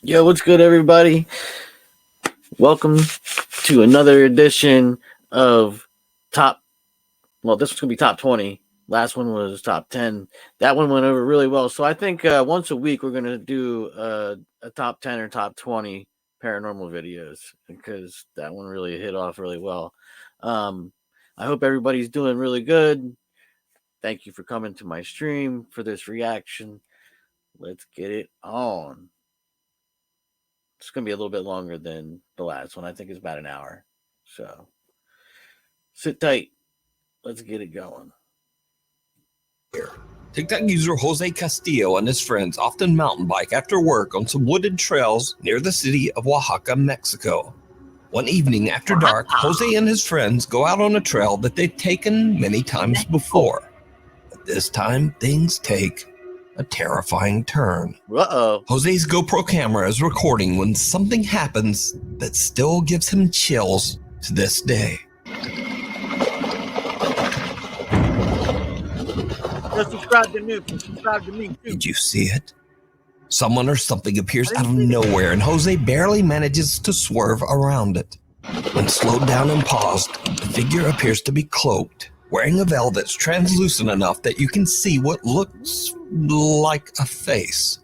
Yo, what's good, everybody? Welcome to another edition of Top. Well, this one's gonna be top 20. Last one was top 10. That one went over really well. So I think once a week we're gonna do a top 10 or top 20 paranormal videos because that one really hit off really well. Um, I hope everybody's doing really good. Thank you for coming to my stream for this reaction. Let's get it on. It's going to be a little bit longer than the last one. I think it's about an hour. So sit tight. Let's get it going. TikTok user Jose Castillo and his friends often mountain bike after work on some wooded trails near the city of Oaxaca, Mexico. One evening after dark, Jose and his friends go out on a trail that they've taken many times before. But this time, things take a terrifying turn. Uh-oh. Jose's GoPro camera is recording when something happens that still gives him chills to this day. Subscribe to me. Subscribe to me too. Did you see it? Someone or something appears out of nowhere and Jose barely manages to swerve around it. When slowed down and paused, the figure appears to be cloaked, wearing a veil that's translucent enough that you can see what looks like a face.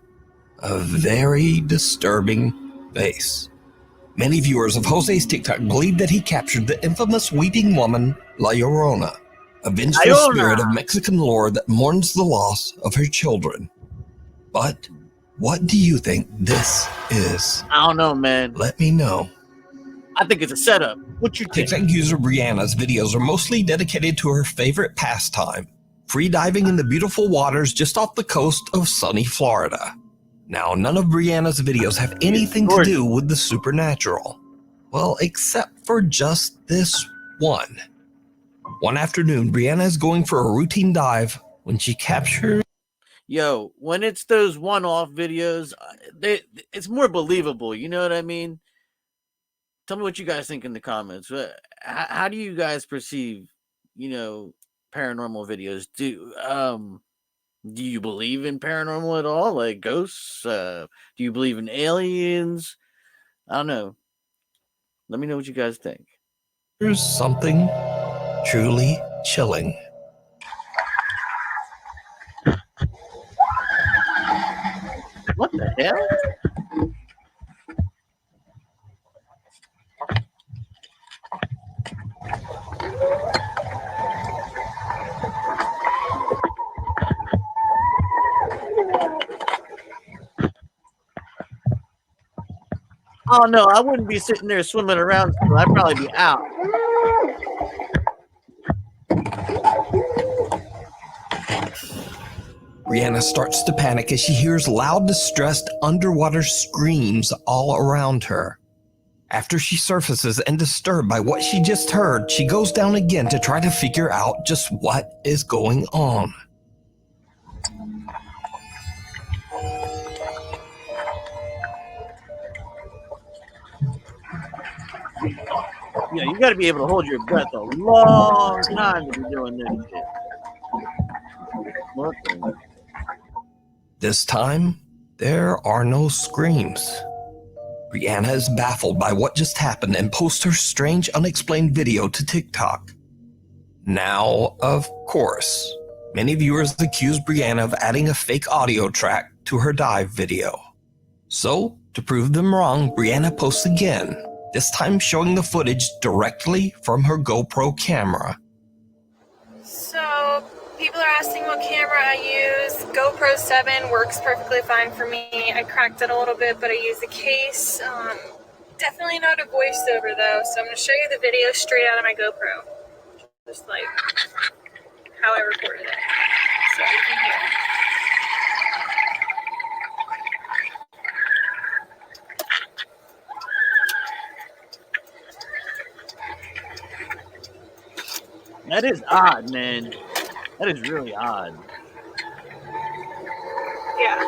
A very disturbing face. Many viewers of Jose's TikTok believe that he captured the infamous weeping woman, La Llorona, a vengeful spirit of Mexican lore that mourns the loss of her children. But what do you think this is? I don't know, man. Let me know. I think it's a setup. What you think? TikTok user Brianna's videos are mostly dedicated to her favorite pastime, free diving in the beautiful waters just off the coast of sunny Florida. Now, none of Brianna's videos have anything to do with the supernatural. Well, except for just this one. One afternoon, Brianna is going for a routine dive when she captures... Yo, when it's those one-off videos, it's more believable. You know what I mean? Tell me what you guys think in the comments. How do you guys perceive, paranormal videos? Do you believe in paranormal at all? Like ghosts? Do you believe in aliens? I don't know. Let me know what you guys think. There's something truly chilling. What the hell? Oh no, I wouldn't be sitting there swimming around. I'd probably be out. Brianna starts to panic as she hears loud, distressed underwater screams all around her. After she surfaces and disturbed by what she just heard, she goes down again to try to figure out just what is going on. Yeah, you got to be able to hold your breath a long time to be doing this shit. This time, there are no screams. Brianna is baffled by what just happened and posts her strange, unexplained video to TikTok. Now, of course, many viewers accuse Brianna of adding a fake audio track to her dive video. So, to prove them wrong, Brianna posts again, this time showing the footage directly from her GoPro camera. So, people are asking what camera I use. GoPro 7 works perfectly fine for me. I cracked it a little bit, but I use the case. Definitely not a voiceover though, so I'm going to show you the video straight out of my GoPro. Just like how I recorded it. So you can hear. That is odd, man. That is really odd. Yeah.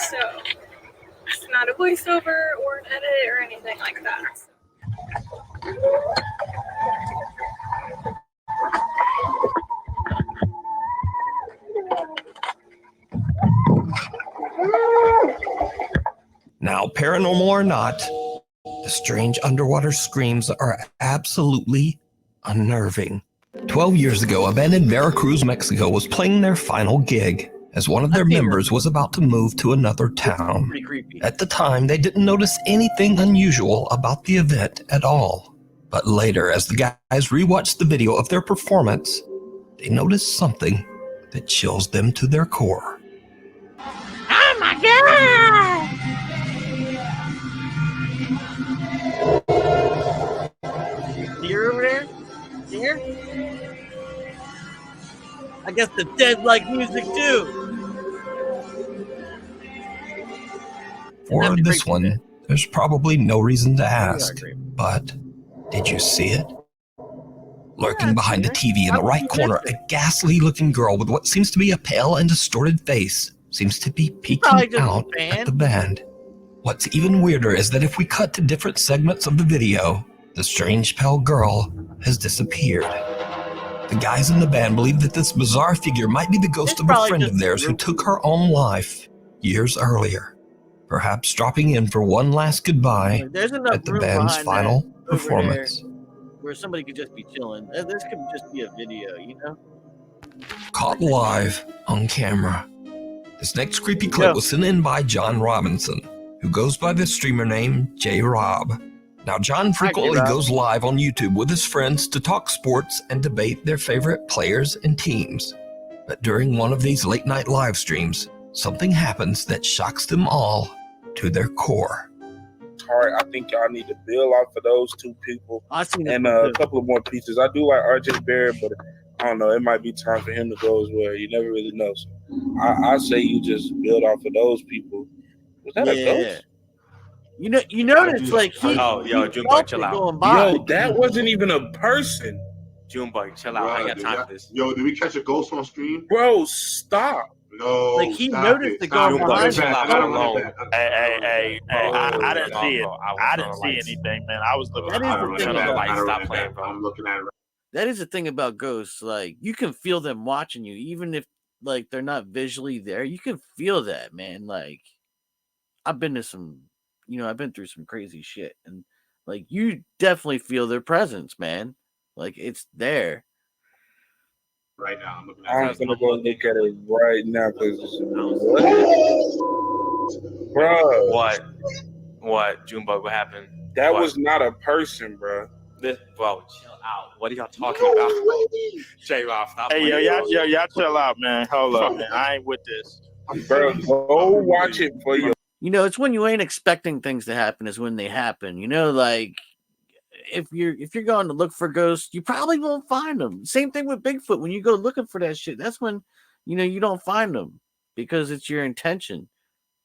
So, it's not a voiceover or an edit or anything like that. Now, paranormal or not, the strange underwater screams are absolutely unnerving. 12 years ago, a band in Veracruz, Mexico was playing their final gig as one of their members was about to move to another town. Pretty creepy. At the time, they didn't notice anything unusual about the event at all. But later, as the guys rewatched the video of their performance, they noticed something that chills them to their core. Oh my god! You're over there? Here? I guess the dead like music too. For this one, there's probably no reason to ask, but did you see it? Lurking behind the TV in the right corner, a ghastly-looking girl with what seems to be a pale and distorted face seems to be peeking out at the band. What's even weirder is that if we cut to different segments of the video, the strange pale girl has disappeared. The guys in the band believe that this bizarre figure might be the ghost of a friend of theirs who took her own life years earlier, perhaps dropping in for one last goodbye at the band's final performance. Where somebody could just be chilling. This could just be a video, you know? Caught live on camera. This next creepy clip was sent in by John Robinson, who goes by the streamer name J-Rob. Now, John frequently goes live on YouTube with his friends to talk sports and debate their favorite players and teams. But during one of these late-night live streams, something happens that shocks them all to their core. I think y'all need to build off of those two people and a couple of more pieces. I do like RJ Barrett, but I don't know. It might be time for him to go as well. You never really know. So I say you just build off of those people. Was that a ghost? You notice like Junebug, chill out. Yo, that wasn't even a person. Junebug, chill out. I ain't got time for this. Yo, did we catch a ghost on stream? Bro, stop. No, like he noticed the ghost behind him. Hey, I didn't see it. I didn't see anything, man. I was looking at the lights. Stop playing, bro. I'm looking at it. That is the thing about ghosts. Like you can feel them watching you, even if like they're not visually there. You can feel that, man. Like I've been to some, I've been through some crazy shit, and like you definitely feel their presence, man. Like it's there. Right now, I'm looking at I'm gonna go look at it right now because What? Junebug, what happened? That was not a person, bro. Bro, chill out. What are y'all talking about? J-Rob, stop. Hey, y'all chill out, man. Hold up, man. I ain't with this. Bro, go watch it for you. It's when you ain't expecting things to happen is when they happen. Like if you're going to look for ghosts, you probably won't find them. Same thing with Bigfoot. When you go looking for that shit, that's when you don't find them because it's your intention.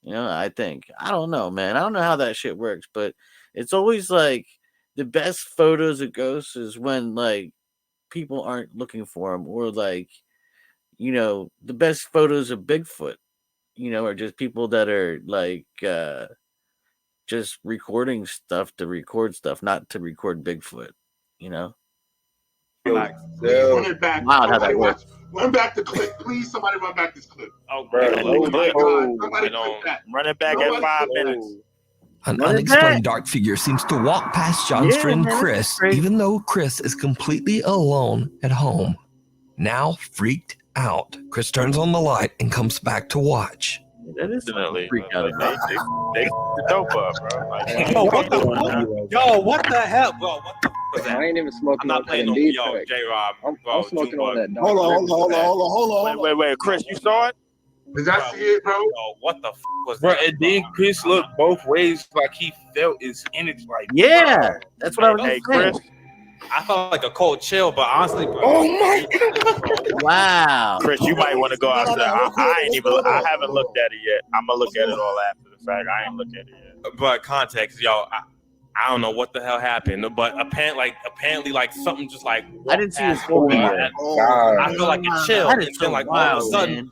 I think. I don't know, man. I don't know how that shit works, but it's always like the best photos of ghosts is when like people aren't looking for them, or like the best photos of Bigfoot, are just people that are like just recording stuff to record stuff, not to record Bigfoot, Run it back. Wow, how that works. Run back the clip, please. Somebody run back this clip. Oh, bro. My God. Somebody clip that. Run it back at 5 minutes. An unexplained dark figure seems to walk past John's friend Chris, even though Chris is completely alone at home. Now freaked out, Chris turns on the light and comes back to watch. That is Definitely. freak out. They the dope up, bro. Like, what the hell, bro? What the was that? I ain't even smoking. I'm not playing no J-Rob. I'm smoking on that. Hold on. Wait. Chris, you saw it? Did I see it, bro? Yo, what the was Bro, that? and then Chris looked both ways like he felt his energy. Like, Yeah, that's what I was Hey, saying. Chris. I felt like a cold chill, but honestly, bro. oh my God. Wow. Chris, you might want to go outside. I haven't looked at it yet. I'm gonna look at it all after the fact. I ain't looked at it yet. But context, yo, I don't know what the hell happened, but apparently, like something just like I didn't see his past whole me. video. God. I feel like it chilled, That and is then so like all wild, of a sudden, man.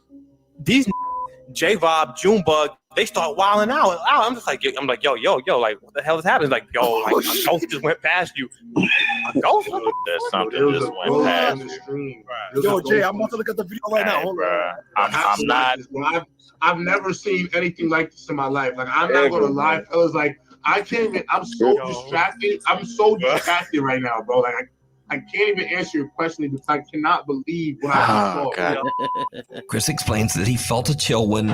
these J-Rob, Junebug, they start wilding out. I'm just like, yo, like, what the hell is happening? Like, yo, like, a ghost just went past you. A ghost? There's something just went past you. Yo, Jay, I'm about to look at the video right now. Hold on. I'm not. I've never seen anything like this in my life. Like, I'm not gonna lie, fellas. Like, I can't even. I'm so distracted. I'm so distracted right now, bro. Like, I can't even answer your question because I cannot believe what I saw. God. Chris explains that he felt a chill when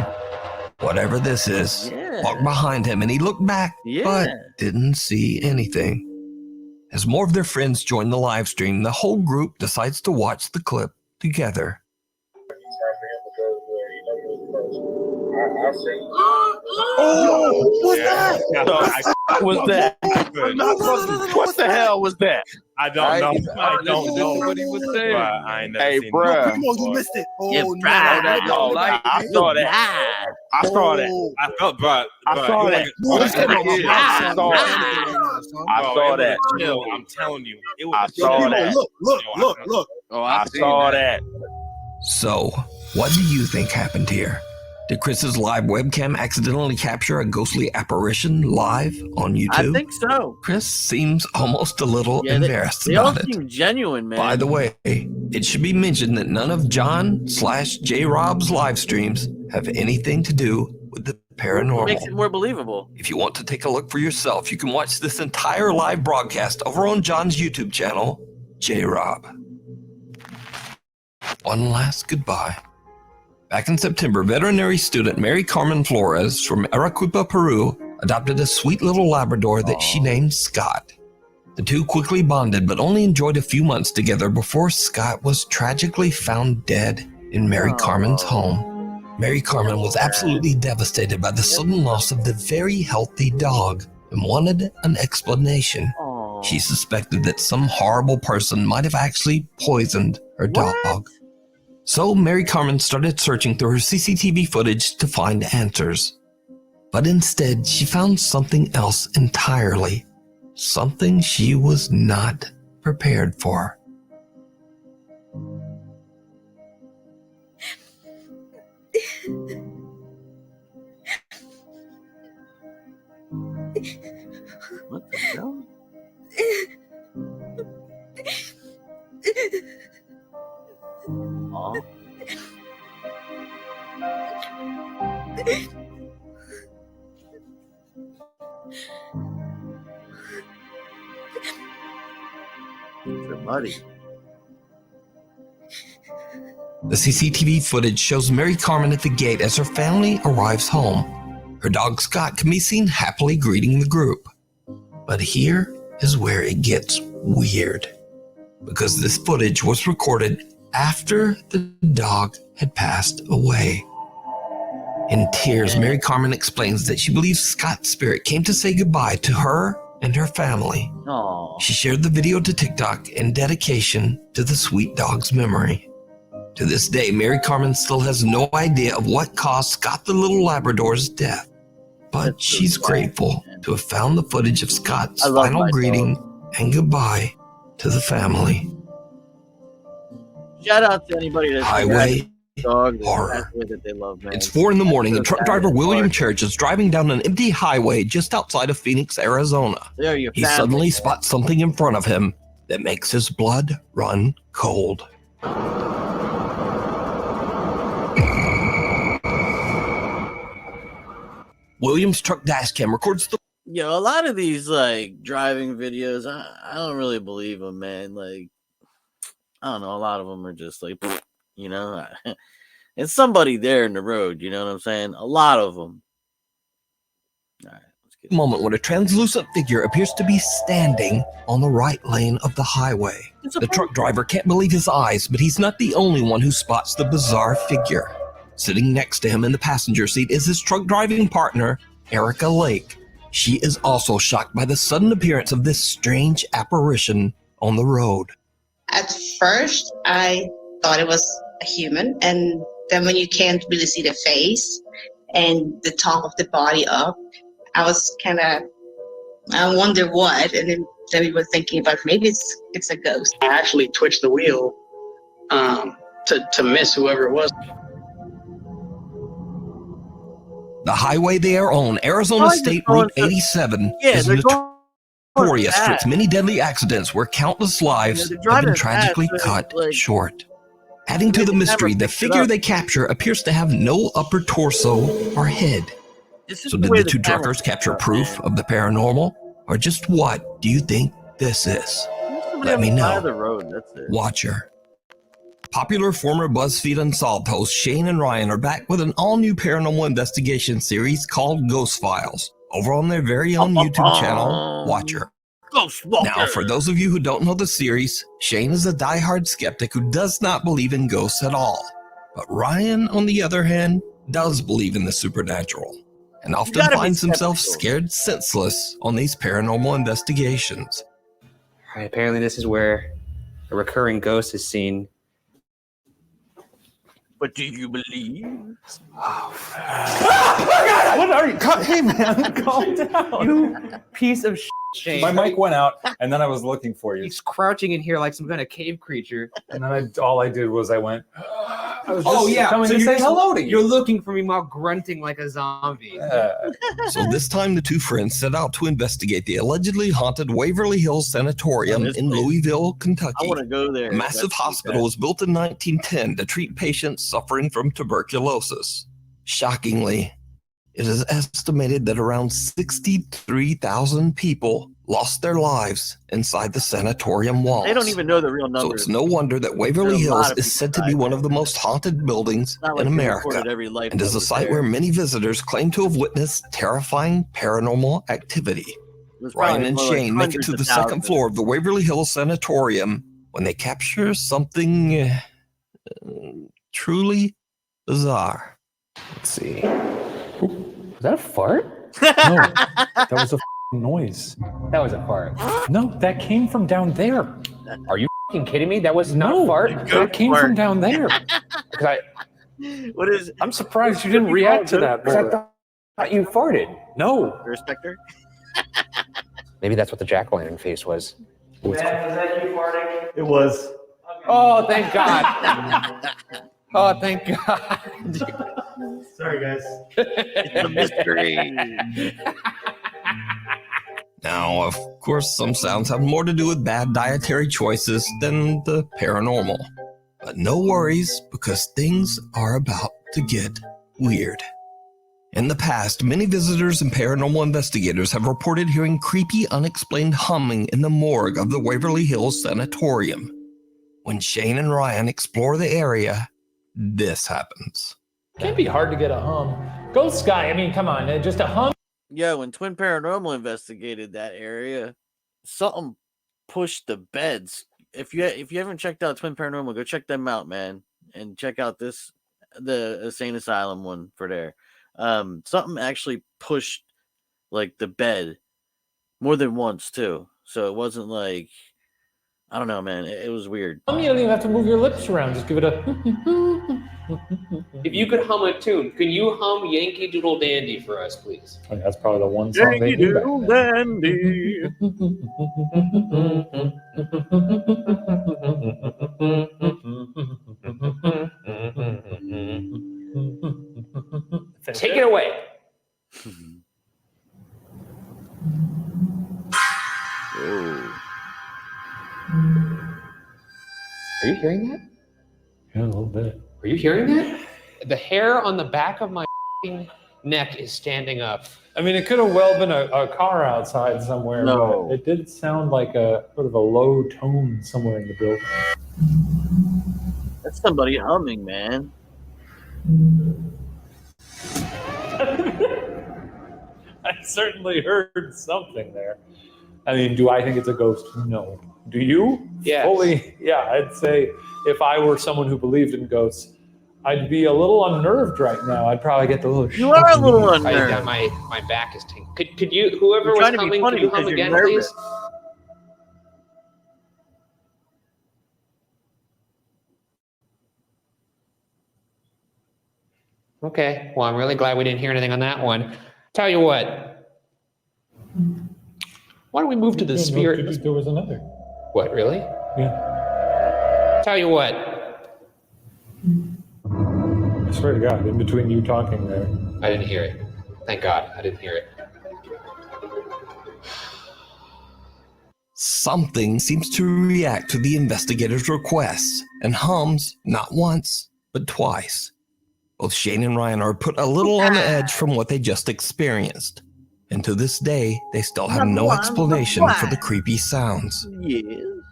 whatever this is walked behind him, and he looked back, but didn't see anything. As more of their friends join the live stream, the whole group decides to watch the clip together. Oh, what's that? What's that? What the hell was that? I don't know. I don't know what he was saying. I ain't never Hey, seen bruh. Come on, you missed it. Oh, no. I saw that. I saw that. I felt, bro. I saw that. I saw that. Chill, I'm telling you. It was I saw that. Look. Oh, I saw that. So, what do you think happened here? Did Chris's live webcam accidentally capture a ghostly apparition live on YouTube? I think so. Chris seems almost a little embarrassed they all about it. seem genuine, man. By the way, it should be mentioned that none of John/J-Rob's live streams have anything to do with the paranormal. It makes it more believable. If you want to take a look for yourself, you can watch this entire live broadcast over on John's YouTube channel, J-Rob. One last goodbye. Back in September, veterinary student Mary Carmen Flores from Arequipa, Peru, adopted a sweet little Labrador that she named Scott. The two quickly bonded, but only enjoyed a few months together before Scott was tragically found dead in Mary Carmen's home. Mary Carmen was absolutely devastated by the sudden loss of the very healthy dog and wanted an explanation. She suspected that some horrible person might have actually poisoned her dog. So Mary Carmen started searching through her CCTV footage to find answers. But instead, she found something else entirely. Something she was not prepared for. What the hell? Aw. Your buddy. The CCTV footage shows Mary Carmen at the gate as her family arrives home. Her dog Scott can be seen happily greeting the group. But here is where it gets weird, because this footage was recorded after the dog had passed away. In tears, Mary Carmen explains that she believes Scott's spirit came to say goodbye to her and her family. Aww. She shared the video to TikTok in dedication to the sweet dog's memory. To this day, Mary Carmen still has no idea of what caused Scott the little Labrador's death. But she's grateful to have found the footage of Scott's final greeting and goodbye to the family. Shout out to anybody that's Highway dog horror. that they love, man. It's 4 a.m. and truck driver William Church is driving down an empty highway just outside of Phoenix, Arizona. He suddenly spots something in front of him that makes his blood run cold. William's truck dash cam records the... Yo, a lot of these like driving videos, I don't really believe them, man. Like, I don't know, a lot of them are just like, you know, and somebody there in the road, you know what I'm saying? A lot of them. All right, let's get moment when a translucent figure appears to be standing on the right lane of the highway. The truck driver can't believe his eyes, but he's not the only one who spots the bizarre figure. Sitting next to him in the passenger seat is his truck driving partner, Erica Lake. She is also shocked by the sudden appearance of this strange apparition on the road. At first, I thought it was a human, and then when you can't really see the face and the top of the body up, I was kind of, I wonder what, and then we were thinking about maybe it's a ghost. I actually twitched the wheel to miss whoever it was. The highway they are on, Arizona State Route 87, is notorious for its many deadly accidents where countless lives have been tragically cut short. Adding to the mystery, the figure they capture appears to have no upper torso or head. So did the two truckers capture proof of the paranormal? Or just what do you think this is? Let me know. Watcher. Popular former BuzzFeed Unsolved hosts Shane and Ryan are back with an all-new paranormal investigation series called Ghost Files, over on their very own YouTube channel, Watcher. Now, for those of you who don't know the series, Shane is a diehard skeptic who does not believe in ghosts at all. But Ryan, on the other hand, does believe in the supernatural, and often finds himself scared senseless on these paranormal investigations. Apparently this is where a recurring ghost is seen. But do you believe? Oh my God! What are you? Hey man, calm down. You piece of shit. My mic went out, and then I was looking for you. He's crouching in here like some kind of cave creature. And then all I did was I went. I was coming to say hello to you. You're looking for me while grunting like a zombie. So this time the two friends set out to investigate the allegedly haunted Waverly Hills Sanatorium in Louisville, Kentucky. I want to go there. A massive hospital was built in 1910 to treat patients suffering from tuberculosis. Shockingly, it is estimated that around 63,000 people lost their lives inside the sanatorium walls. They don't even know the real numbers. So it's no wonder that Waverly Hills is said to be one of the most haunted buildings in America, and is a site where many visitors claim to have witnessed terrifying paranormal activity. Ryan and Shane make it to the second floor of the Waverly Hills Sanatorium when they capture something truly bizarre. Let's see. Was that a fart? No, that was a noise. That was a fart. No, that came from down there. Are you kidding me? That was not a fart. That came from down there. What is? I'm surprised you didn't react to that. Because I thought you farted. No. Respecter. Maybe that's what the jack-o'-lantern face was. Was that you farting? It was. Oh, thank God. Oh, thank God. Sorry, guys. It's a mystery. Now, of course, some sounds have more to do with bad dietary choices than the paranormal. But no worries, because things are about to get weird. In the past, many visitors and paranormal investigators have reported hearing creepy, unexplained humming in the morgue of the Waverly Hills Sanatorium. When Shane and Ryan explore the area, this happens. Can't be hard to get a hum. Ghost guy, I mean, come on, just a hum. Yeah, when Twin Paranormal investigated that area, something pushed the beds. If you haven't checked out Twin Paranormal, go check them out, man, and check out the Insane Asylum one for there. Something actually pushed like the bed more than once too. So it wasn't like, I don't know, man. It was weird. You don't even have to move your lips around. Just give it a. If you could hum a tune, can you hum Yankee Doodle Dandy for us, please? I mean, that's probably the one song they do back then. Take it away. Are you hearing that? Yeah, a little bit. Are you hearing that? The hair on the back of my neck is standing up. I mean, it could have well been a car outside somewhere. No. But it did sound like a sort of a low tone somewhere in the building. That's somebody humming, man. I certainly heard something there. I mean, do I think it's a ghost? No. Do you? Yes. Fully, yeah, I'd say if I were someone who believed in ghosts, I'd be a little unnerved right now. I'd probably get the little. You are a little unnerved. My back is tingling. Could you, whoever was humming, could you hum again, please? Okay. Well, I'm really glad we didn't hear anything on that one. Tell you what. Why don't we move to the spirit? There was another. What, really? Yeah. Tell you what. I swear to God, in between you talking there. I didn't hear it. Thank God, I didn't hear it. Something seems to react to the investigator's requests and hums not once, but twice. Both Shane and Ryan are put a little on the edge from what they just experienced. And to this day, they still have no explanation for the creepy sounds.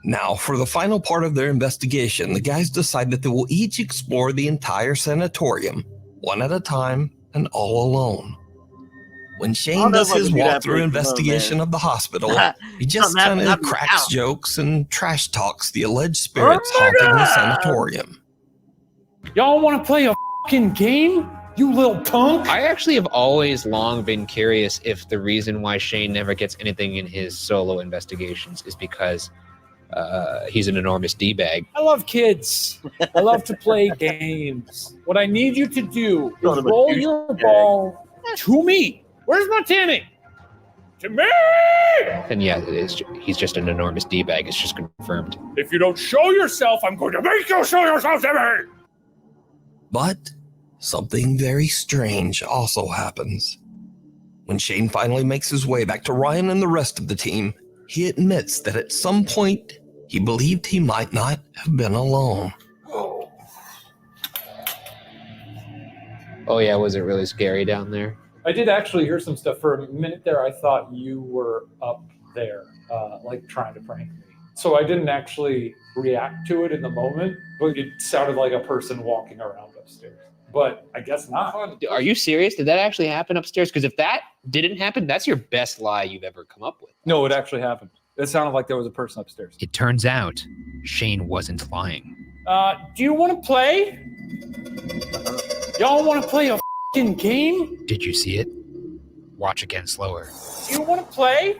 Now, for the final part of their investigation, the guys decide that they will each explore the entire sanatorium, one at a time and all alone. When Shane does his walkthrough investigation of the hospital, he just kind of cracks jokes and trash talks the alleged spirits haunting the sanatorium. Y'all want to play a fucking game? You little punk! I actually have always long been curious if the reason why Shane never gets anything in his solo investigations is because he's an enormous D-bag. I love kids. I love to play games. What I need you to do is roll your ball to me. Where's my tinny? To me! And yeah, he's just an enormous D-bag. It's just confirmed. If you don't show yourself, I'm going to make you show yourself to me! But something very strange also happens. When Shane finally makes his way back to Ryan and the rest of the team, he admits that at some point, he believed he might not have been alone. Oh yeah, was it really scary down there? I did actually hear some stuff. For a minute there, I thought you were up there, like trying to prank me. So I didn't actually react to it in the moment, but it sounded like a person walking around upstairs. But I guess not. Are you serious? Did that actually happen upstairs? Because if that didn't happen, that's your best lie you've ever come up with. No, it actually happened. It sounded like there was a person upstairs. It turns out Shane wasn't lying. Do you want to play? Y'all want to play a fucking game? Did you see it? Watch again slower. Do you want to play?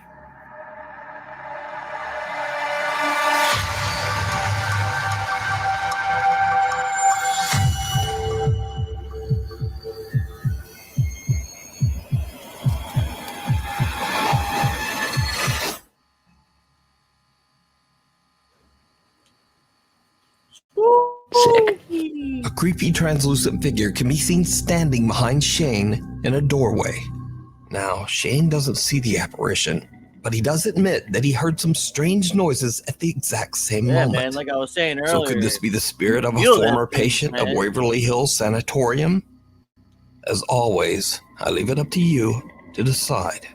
Sick. A creepy translucent figure can be seen standing behind Shane in a doorway. Now, Shane doesn't see the apparition, but he does admit that he heard some strange noises at the exact same moment. Man, like I was saying earlier. So could this be the spirit of a former patient of Waverly Hills Sanatorium? As always, I leave it up to you to decide.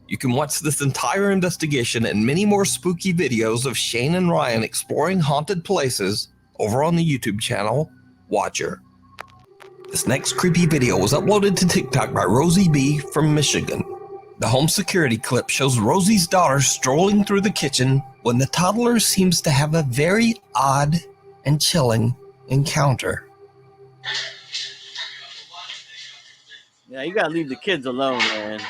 You can watch this entire investigation and many more spooky videos of Shane and Ryan exploring haunted places over on the YouTube channel, Watcher. This next creepy video was uploaded to TikTok by Rosie B from Michigan. The home security clip shows Rosie's daughter strolling through the kitchen when the toddler seems to have a very odd and chilling encounter. Yeah, you gotta leave the kids alone, man.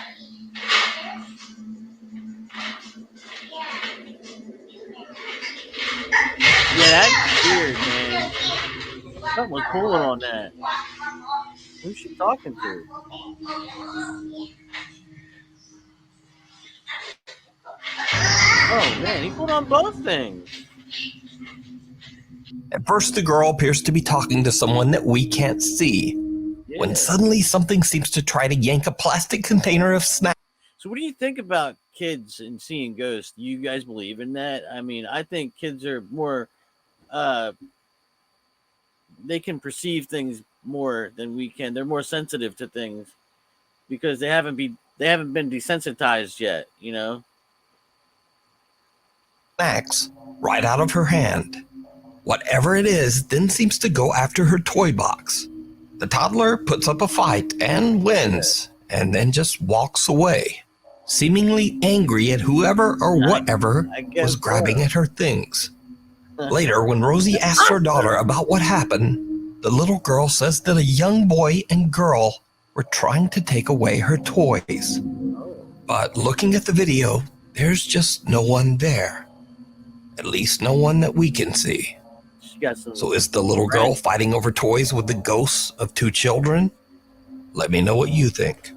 Yeah, that's weird, man. Something was pulling on that. Who's she talking to? Oh, man, he pulled on both things. At first, the girl appears to be talking to someone that we can't see, when suddenly something seems to try to yank a plastic container of snacks. So what do you think about kids and seeing ghosts? Do you guys believe in that? I mean, I think kids are more, they can perceive things more than we can. They're more sensitive to things because they haven't been desensitized yet, you know? Snacks right out of her hand. Whatever it is then seems to go after her toy box. The toddler puts up a fight and wins, and then just walks away, seemingly angry at whoever or whatever was grabbing at her things. Later, when Rosie asks her daughter about what happened, the little girl says that a young boy and girl were trying to take away her toys. But looking at the video, there's just no one there. At least no one that we can see. So is the little girl fighting over toys with the ghosts of two children? Let me know what you think.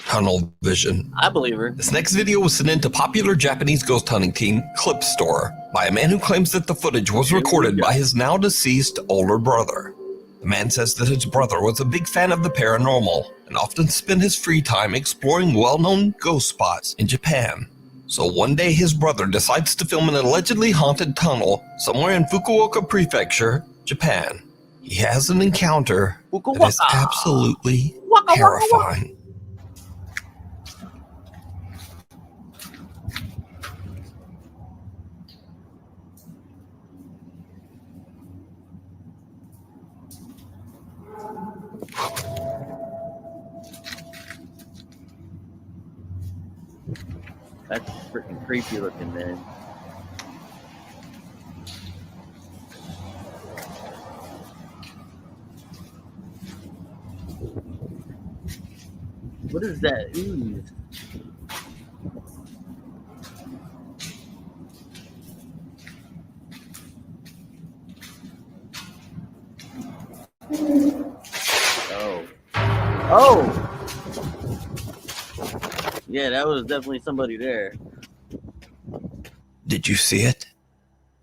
Tunnel vision. I believe her. This next video was sent in to popular Japanese ghost hunting team Clip Store by a man who claims that the footage was recorded by his now deceased older brother. The man says that his brother was a big fan of the paranormal and often spent his free time exploring well-known ghost spots in Japan. So one day his brother decides to film an allegedly haunted tunnel somewhere in Fukuoka Prefecture, Japan. He has an encounter that is absolutely terrifying. That's freaking creepy looking, man. What is that ooze? Oh. Oh! Yeah, that was definitely somebody there. Did you see it?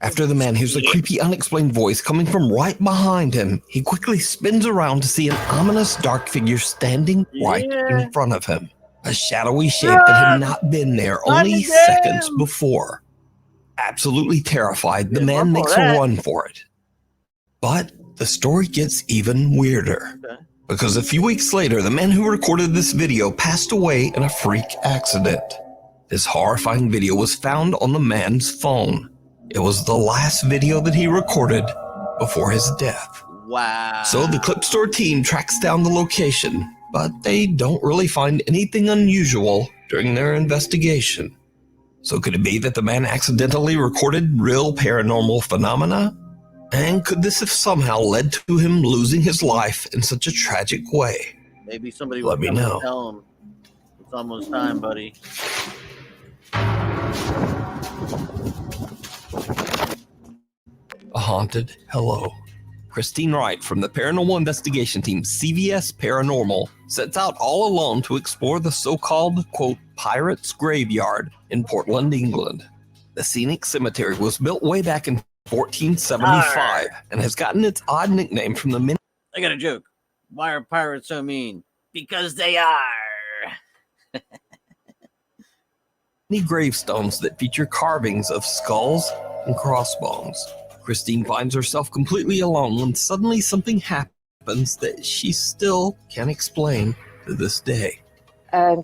After the man hears a creepy, unexplained voice coming from right behind him, he quickly spins around to see an ominous dark figure standing right in front of him. A shadowy shape that had not been there only seconds before. Absolutely terrified, the man makes a run for it. But the story gets even weirder. Because a few weeks later, the man who recorded this video passed away in a freak accident. This horrifying video was found on the man's phone. It was the last video that he recorded before his death. Wow. So the clip store team tracks down the location, but they don't really find anything unusual during their investigation. So could it be that the man accidentally recorded real paranormal phenomena? And could this have somehow led to him losing his life in such a tragic way? Maybe somebody Let me know. Tell him it's almost time, buddy. A haunted hello. Christine Wright from the paranormal investigation team CVS Paranormal sets out all alone to explore the so-called, quote, Pirates Graveyard in Portland, England. The scenic cemetery was built way back in 1475 and has gotten its odd nickname from the many. I got a joke. Why are pirates so mean? Because they are. Many gravestones that feature carvings of skulls and crossbones. Christine finds herself completely alone when suddenly something happens that she still can't explain to this day.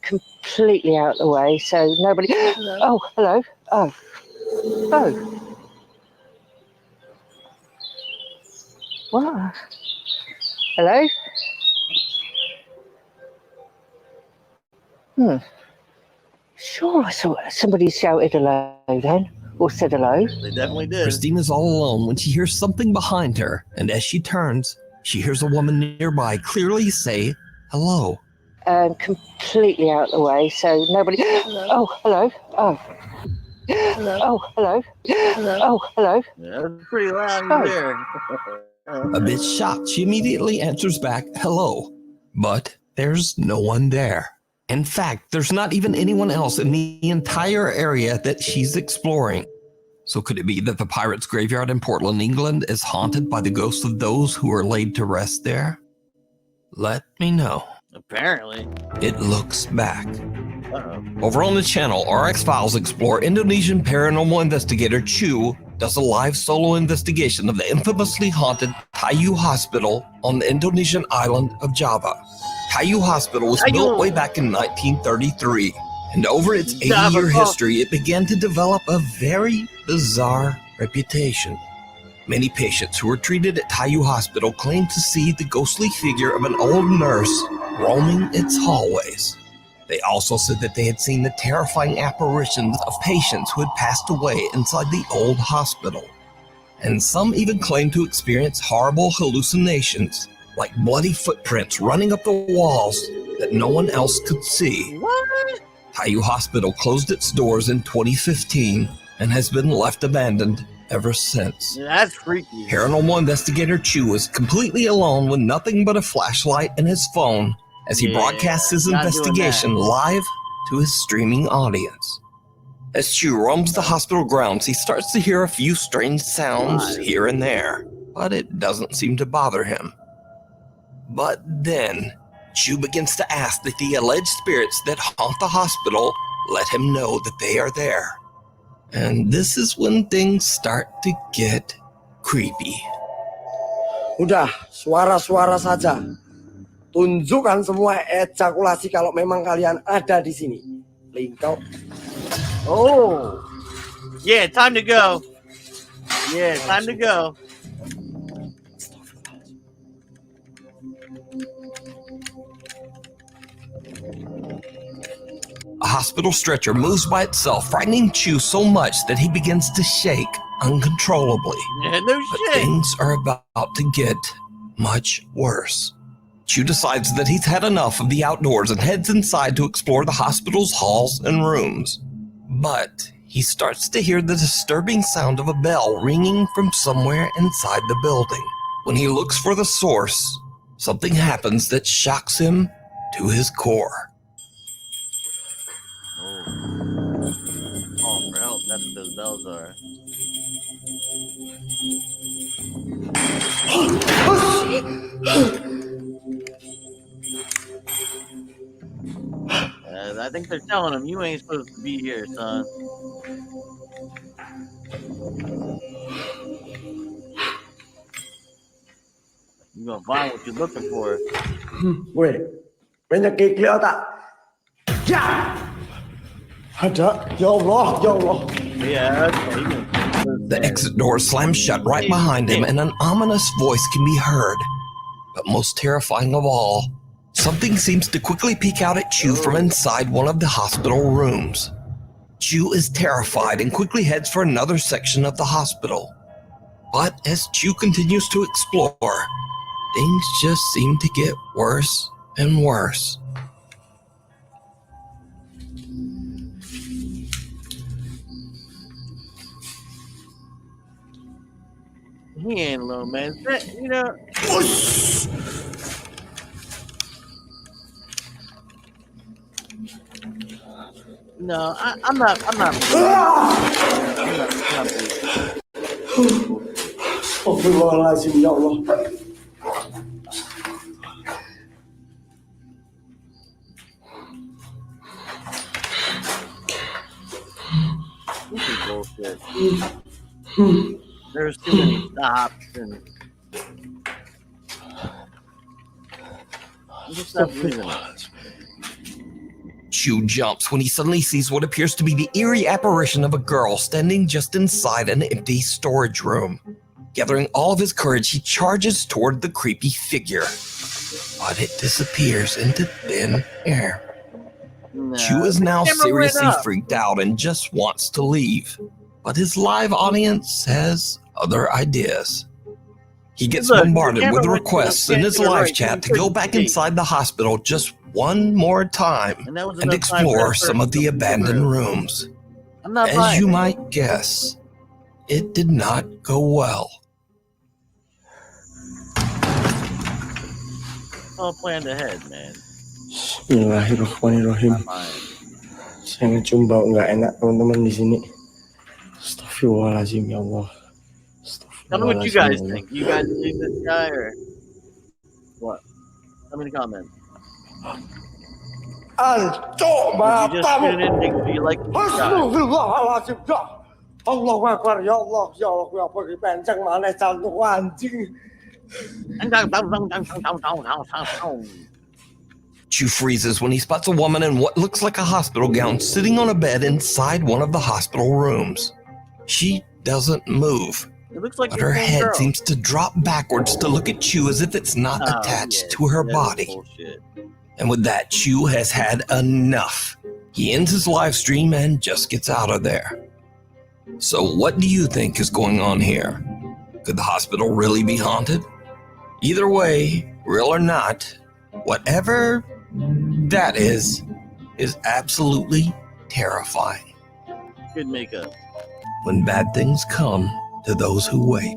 Completely out of the way, so nobody. Hello. Oh, hello. Oh. Oh. What? Hello? Sure, I saw somebody shouted hello then, or said hello. They definitely did. Christine is all alone when she hears something behind her, and as she turns, she hears a woman nearby clearly say hello. Completely out of the way, so nobody. Hello. Oh, hello. Oh. Hello. Oh, hello. Hello. Oh, hello. Yeah, that's pretty loud there. A bit shocked, she immediately answers back, hello. But there's no one there. In fact, there's not even anyone else in the entire area that she's exploring. So could it be that the Pirates Graveyard in Portland, England is haunted by the ghosts of those who are laid to rest there? Let me know. Apparently. It looks back. Over on the channel, RX Files explore Indonesian paranormal investigator Chu does a live solo investigation of the infamously haunted Tayu Hospital on the Indonesian island of Java. Tayu Hospital was built way back in 1933, and over its 80-year history, it began to develop a very bizarre reputation. Many patients who were treated at Tayu Hospital claimed to see the ghostly figure of an old nurse roaming its hallways. They also said that they had seen the terrifying apparitions of patients who had passed away inside the old hospital. And some even claimed to experience horrible hallucinations, like bloody footprints running up the walls that no one else could see. What? Tayu Hospital closed its doors in 2015 and has been left abandoned ever since. Yeah, that's freaky. Paranormal investigator Chu is completely alone with nothing but a flashlight and his phone as he broadcasts his investigation live to his streaming audience. As Chu roams the hospital grounds, he starts to hear a few strange sounds here and there, but it doesn't seem to bother him. But then, Chu begins to ask that the alleged spirits that haunt the hospital let him know that they are there. And this is when things start to get creepy. Udah, suara-suara saja. Tunjukkan semua ejakulasi kalau memang kalian ada di sini. Lingkau. Oh. Yeah, time to go. Yeah, time to go. A hospital stretcher moves by itself, frightening Chu so much that he begins to shake uncontrollably. Yeah, no But shit. things are about to get much worse. Chu decides that he's had enough of the outdoors and heads inside to explore the hospital's halls and rooms. But he starts to hear the disturbing sound of a bell ringing from somewhere inside the building. When he looks for the source, something happens that shocks him to his core. Oh, for help. That's what those bells are. I think they're telling him, you ain't supposed to be here, son. You're gonna find what you're looking for. Weh, banyak kikil tak? Ya! Ada, ya Allah, ya Allah. Yeah, The exit door slams shut right behind him, and an ominous voice can be heard. But most terrifying of all, something seems to quickly peek out at Chu from inside one of the hospital rooms. Chu is terrified and quickly heads for another section of the hospital. But as Chu continues to explore, things just seem to get worse and worse. He ain't alone, man. You know. No, I'm not. Astagfirullahaladzim, ya Allah. This is bullshit. There's too many stops and. Just stop breathing. Chu jumps when he suddenly sees what appears to be the eerie apparition of a girl standing just inside an empty storage room. Gathering all of his courage, he charges toward the creepy figure, but it disappears into thin air. Chu is now seriously freaked out and just wants to leave, but his live audience has other ideas. He gets bombarded with requests in his live chat to go back inside the hospital just one more time and explore some of the abandoned rooms. As you might guess, it did not go well. All planned ahead, man. Bismillahirrahmanirrahim. Saya ngecium bau nggak enak teman-teman di sini. Astagfirullahaladzim, ya Allah. Tell me what you guys think. You guys believe this guy or what? Tell me in the comments. Ancok matamu. Astagfirullahaladzim, ya Allahu Akbar, ya Allah, ya Allah, ya pergi penceng mana jantung anjing. Chu freezes when he spots a woman in what looks like a hospital gown sitting on a bed inside one of the hospital rooms. She doesn't move, but her head seems to drop backwards to look at Chu as if it's not attached to her body. And with that, Chu has had enough. He ends his live stream and just gets out of there. So what do you think is going on here? Could the hospital really be haunted? Either way, real or not, whatever that is absolutely terrifying. Good makeup. When bad things come to those who wait.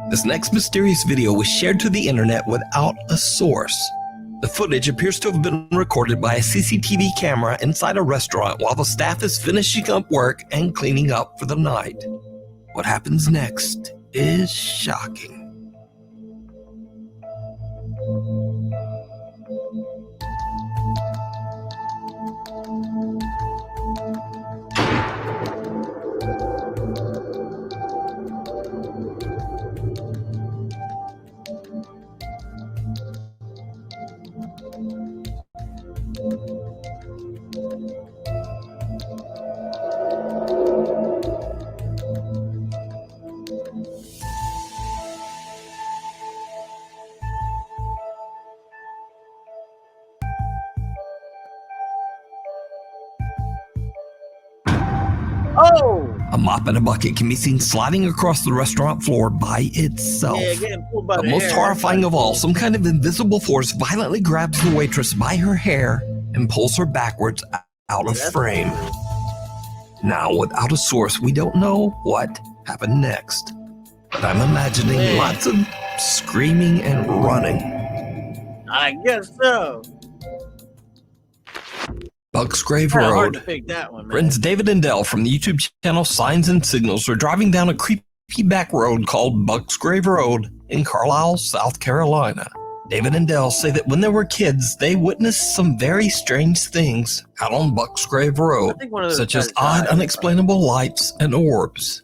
This next mysterious video was shared to the internet without a source. The footage appears to have been recorded by a CCTV camera inside a restaurant while the staff is finishing up work and cleaning up for the night. What happens next is shocking. Oh! A mop and a bucket can be seen sliding across the restaurant floor by itself. Yeah, getting pulled by But the most hair. horrifying of all, some kind of invisible force violently grabs the waitress by her hair and pulls her backwards out of frame. Now, without a source, we don't know what happened next. But I'm imagining lots of screaming and running. I guess so. Bucksgrave Kinda hard Road. to pick that one, man. Friends David and Dell from the YouTube channel Signs and Signals are driving down a creepy back road called Bucksgrave Road in Carlisle, South Carolina. David and Dell say that when they were kids, they witnessed some very strange things out on Bucksgrave Road, such as odd, unexplainable lights and orbs.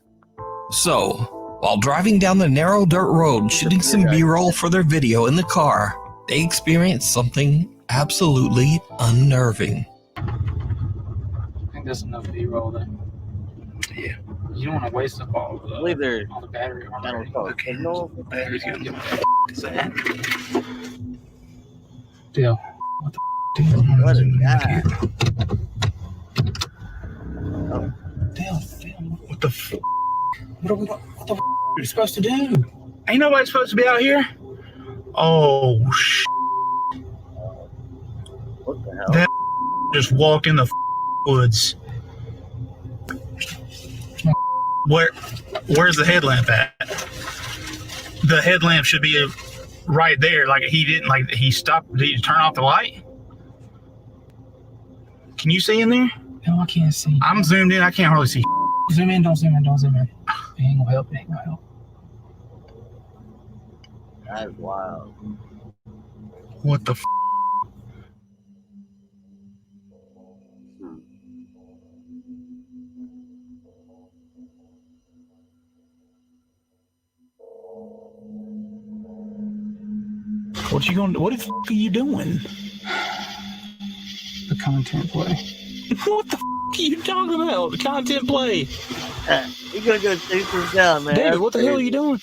So, while driving down the narrow dirt road, shooting some B-roll for their video in the car, they experienced something absolutely unnerving. I think that's enough B-roll then. Yeah. You don't want to waste up all the battery. Okay, no battery's gonna get sad. Deal. What the deal? What is that? Oh. Deal. What the what the are you supposed to do? Ain't nobody supposed to be out here. Oh What the hell? That just walk in the woods. Where's the headlamp at? The headlamp should be right there. Like he stopped. Did he turn off the light? Can you see in there? No, I can't see. I'm zoomed in. I can't hardly see. Zoom in. Don't zoom in. It ain't gonna help. That's wild. What the What the are you doing? The content play. What the are you talking about? The content play. You gonna go chase this down, man. David, what the hell are you doing?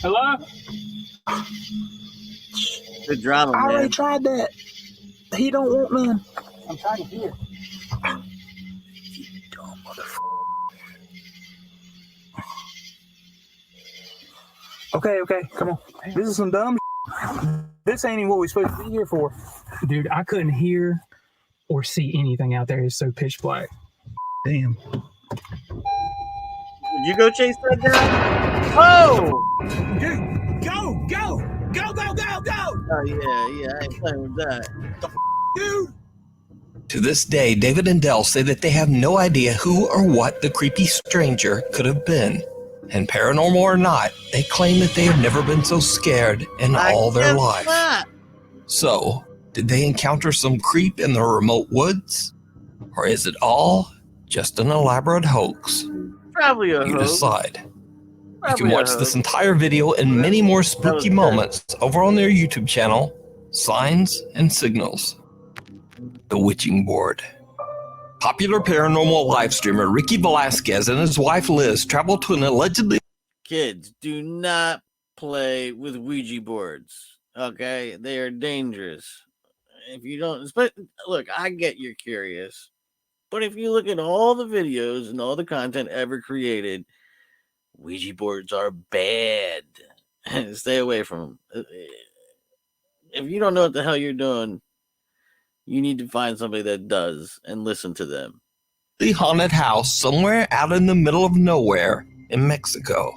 Hello? Good drama, man. I already tried that. He don't want none. I'm trying to hear. You dumb motherfucker. Okay, come on. This is some dumb This ain't even what we're supposed to be here for. Dude, I couldn't hear or see anything out there. It's so pitch black. Damn. Would you go chase that down? Oh! Dude, go! Oh, yeah, I ain't playing with that. Dude! To this day, David and Dell say that they have no idea who or what the creepy stranger could have been. And paranormal or not, they claim that they have never been so scared in all their life. So, did they encounter some creep in the remote woods? Or is it all just an elaborate hoax? Probably a hoax. You decide. You can watch this entire video and many more spooky moments over on their YouTube channel, Signs and Signals. The Witching Board. Popular paranormal live streamer Ricky Velasquez and his wife Liz traveled to an allegedly... Kids, do not play with Ouija boards, okay? They are dangerous. If you don't... Look, I get you're curious, but if you look at all the videos and all the content ever created, Ouija boards are bad. Stay away from them. If you don't know what the hell you're doing, you need to find somebody that does and listen to them. The haunted house somewhere out in the middle of nowhere in Mexico.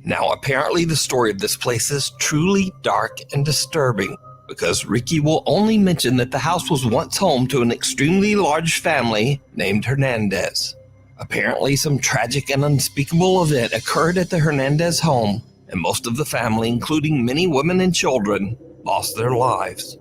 Now, apparently the story of this place is truly dark and disturbing because Ricky will only mention that the house was once home to an extremely large family named Hernandez. Apparently, some tragic and unspeakable event occurred at the Hernandez home, and most of the family, including many women and children, lost their lives.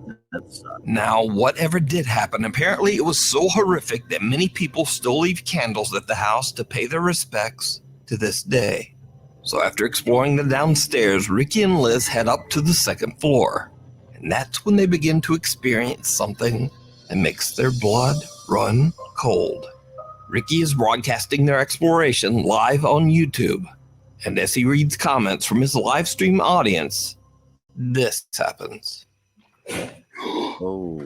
Now, whatever did happen, apparently it was so horrific that many people still leave candles at the house to pay their respects to this day. So after exploring the downstairs, Ricky and Liz head up to the second floor. And that's when they begin to experience something that makes their blood run cold. Ricky is broadcasting their exploration live on YouTube. And as he reads comments from his live stream audience, this happens. Oh.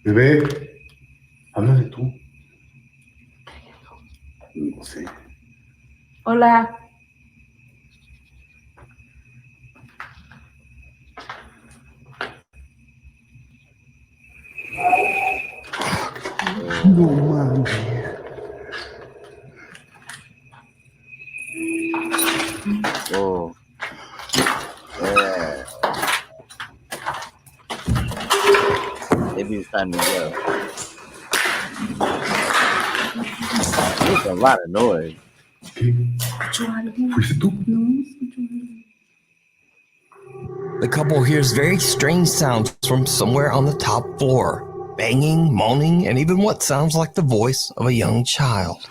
Bebé, háblale tú. No sé. Hola. No mames. Whoa. Yeah. Maybe it's time to go. There's a lot of noise. The couple hears very strange sounds from somewhere on the top floor. Banging, moaning, and even what sounds like the voice of a young child.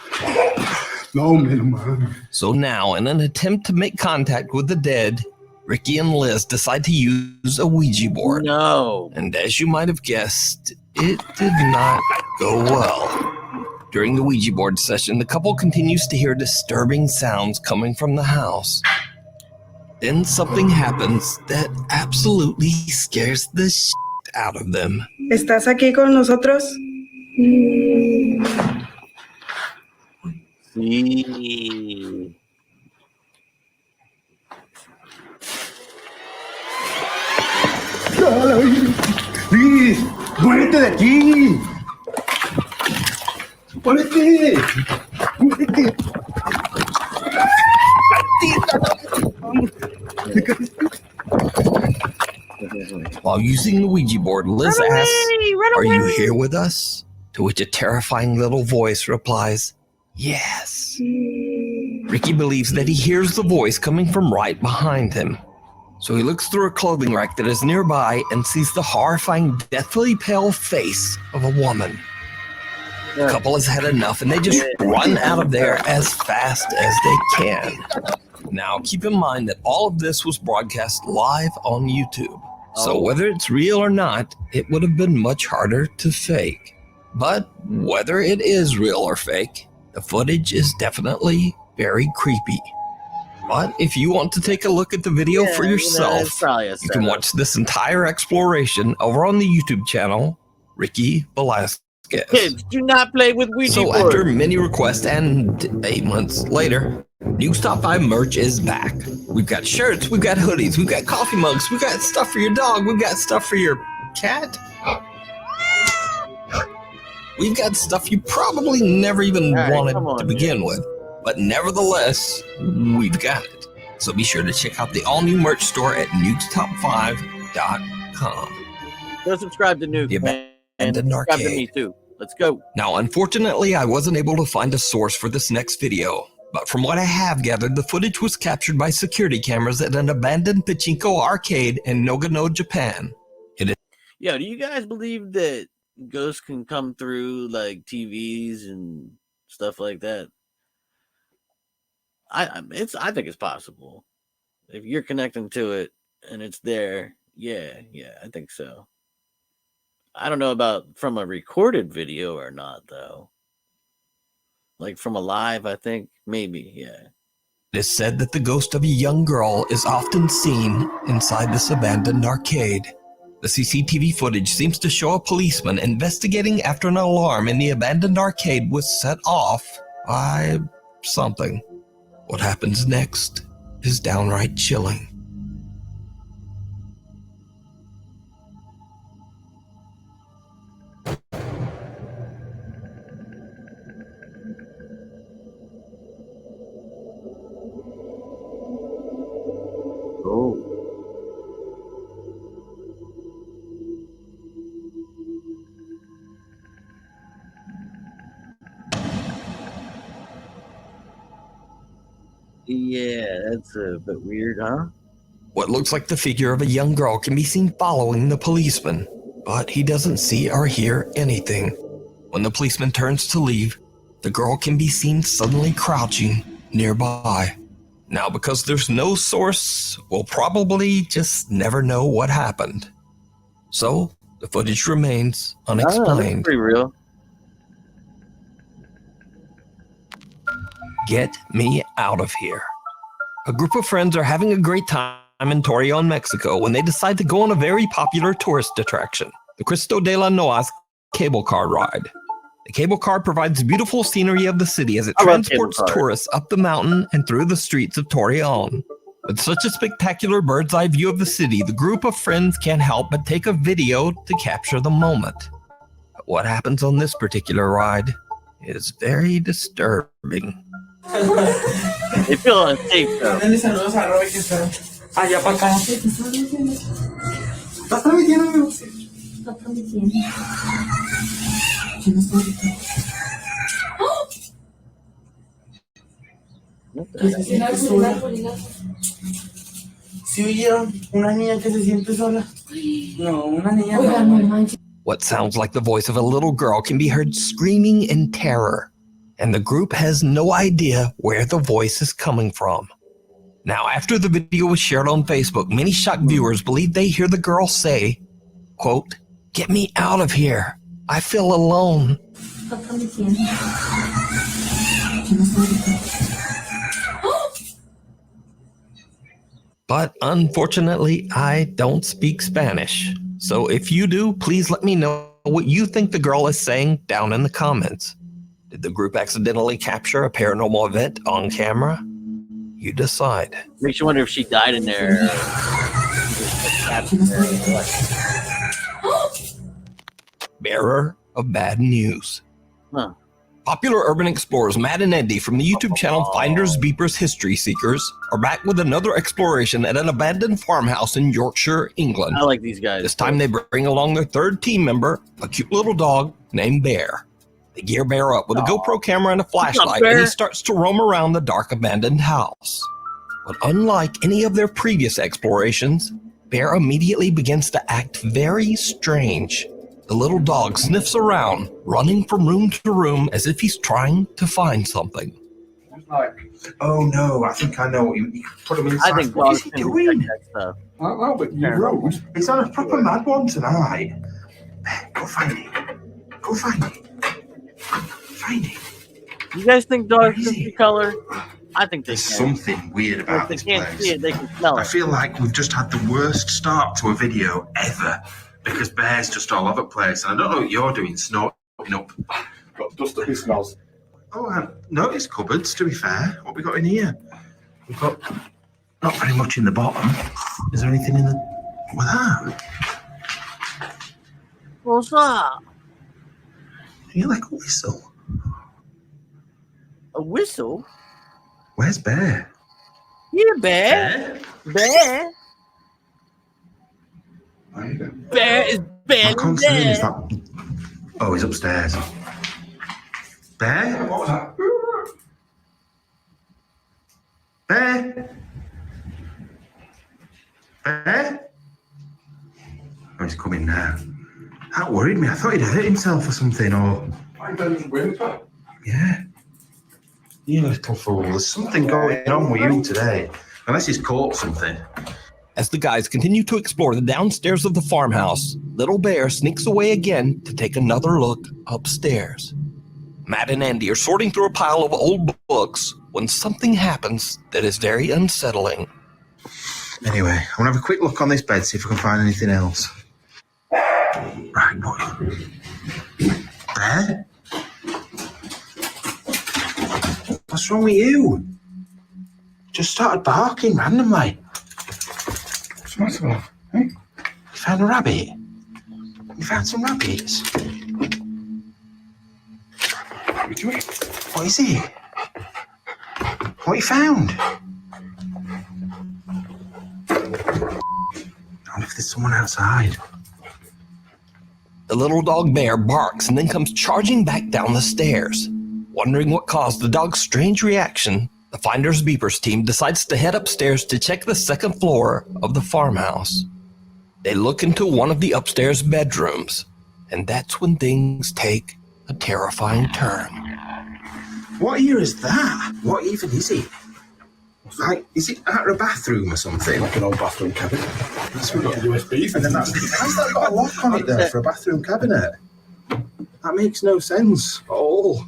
No, man. So now, in an attempt to make contact with the dead, Ricky and Liz decide to use a Ouija board. No. And as you might have guessed, it did not go well. During the Ouija board session, the couple continues to hear disturbing sounds coming from the house. Then something happens that absolutely scares the shit out of them. ¿Estás aquí con nosotros? Sí. ¡Liz! ¡Muérete de aquí! ¡Muérete! ¡Muérete! While using the Ouija board, Liz asks, "Are you here with us?" To which a terrifying little voice replies, "Yes." Ricky believes that he hears the voice coming from right behind him. So he looks through a clothing rack that is nearby and sees the horrifying, deathly pale face of a woman. The couple has had enough and they just run out of there as fast as they can. Now, keep in mind that all of this was broadcast live on YouTube. So whether it's real or not, it would have been much harder to fake. But whether it is real or fake, the footage is definitely very creepy. But if you want to take a look at the video for yourself, you can watch this entire exploration over on the YouTube channel, Ricky Velasquez. Kids, do not play with Ouija So boards. after many requests and 8 months later, Nuke's Top 5 merch is back. We've got shirts, we've got hoodies, we've got coffee mugs, we've got stuff for your dog, we've got stuff for your cat. We've got stuff you probably never even wanted to begin with. But nevertheless, we've got it. So be sure to check out the all-new merch store at nukestop5.com. Go subscribe to Nuke, man. And subscribe to me too. Let's go. Now, unfortunately, I wasn't able to find a source for this next video. But from what I have gathered, the footage was captured by security cameras at an abandoned pachinko arcade in Nagano, Japan. Yo, do you guys believe that ghosts can come through like TVs and stuff like that? I think it's possible. If you're connecting to it and it's there, yeah, I think so. I don't know about from a recorded video or not, though. Like from a live, I think maybe, yeah. It is said that the ghost of a young girl is often seen inside this abandoned arcade. The CCTV footage seems to show a policeman investigating after an alarm in the abandoned arcade was set off by something. What happens next is downright chilling. Oh. Yeah, that's a bit weird, huh? What looks like the figure of a young girl can be seen following the policeman, but he doesn't see or hear anything. When the policeman turns to leave, the girl can be seen suddenly crouching nearby. Now, because there's no source, we'll probably just never know what happened. So, the footage remains unexplained. That's pretty real. Get me out of here. A group of friends are having a great time in Torreon, Mexico, when they decide to go on a very popular tourist attraction, the Cristo de la Noas cable car ride. The cable car provides beautiful scenery of the city as it transports tourists up the mountain and through the streets of Torreon. With such a spectacular bird's eye view of the city, the group of friends can't help but take a video to capture the moment. But what happens on this particular ride is very disturbing. They feel unsafe though. Allá para acá. ¿Estás transmitiendo? Está transmitiendo. ¿Quién está ahorita? Que se siente sola. ¿Sí oyeron? Una niña que se siente sola. No, una niña. What sounds like the voice of a little girl can be heard screaming in terror, and the group has no idea where the voice is coming from. Now, after the video was shared on Facebook, many shocked viewers believe they hear the girl say, quote, "Get me out of here. I feel alone." Está transmitiendo. But unfortunately, I don't speak Spanish. So if you do, please let me know what you think the girl is saying down in the comments. Did the group accidentally capture a paranormal event on camera? You decide. Makes you wonder if she died in there. Bearer of bad news. Huh. Popular urban explorers Matt and Andy from the YouTube channel Finders Beepers History Seekers are back with another exploration at an abandoned farmhouse in Yorkshire, England. I like these guys. This time they bring along their third team member, a cute little dog named Bear. They gear Bear up with a GoPro camera and a flashlight, and he starts to roam around the dark abandoned house. But unlike any of their previous explorations, Bear immediately begins to act very strange. The little dog sniffs around, running from room to room as if he's trying to find something. Oh no, I think I know what you put him inside. I think what is he dogs doing? that stuff. Oh, but you rode. He's on a proper mad one tonight. Go find it. Go find it. Find it. You guys think dogs can see color? I think there's can. something weird about this place. They can't see it, they can smell it. I feel like we've just had the worst start to a video ever because Bear's just all over the place. And I don't know what you're doing, snorting up. Got dust up his smells. Oh, I noticed cupboards, to be fair. What we got in here? We've got not very much in the bottom. Is there anything in the... What's that? What's that? You like a whistle? A whistle? Where's Bear? Yeah, Bear. Bear. Bear is I can't see him. Is that... Oh, he's upstairs. Bear? What was that? Bear? Bear? Oh, he's coming now. That worried me. I thought he'd hurt himself or something, or... Yeah. You little fool. There's something going on with you today. Unless he's caught something. As the guys continue to explore the downstairs of the farmhouse, little Bear sneaks away again to take another look upstairs. Matt and Andy are sorting through a pile of old books when something happens that is very unsettling. Anyway, I want to have a quick look on this bed, see if I can find anything else. Right, what? Bear? What's wrong with you? Just started barking randomly. What's the matter, love? Hey? You found a rabbit? You found some rabbits? What is it? What you found? I wonder if there's someone outside. The little dog Bear barks and then comes charging back down the stairs. Wondering what caused the dog's strange reaction, the Finders Beepers team decides to head upstairs to check the second floor of the farmhouse. They look into one of the upstairs bedrooms, and that's when things take a terrifying turn. What ear is that? What even is it? Like, is it out of a bathroom or something? Like an old bathroom cabinet. That's what got a USB. And then how's that got a lock on it there for a bathroom cabinet? That makes no sense at all.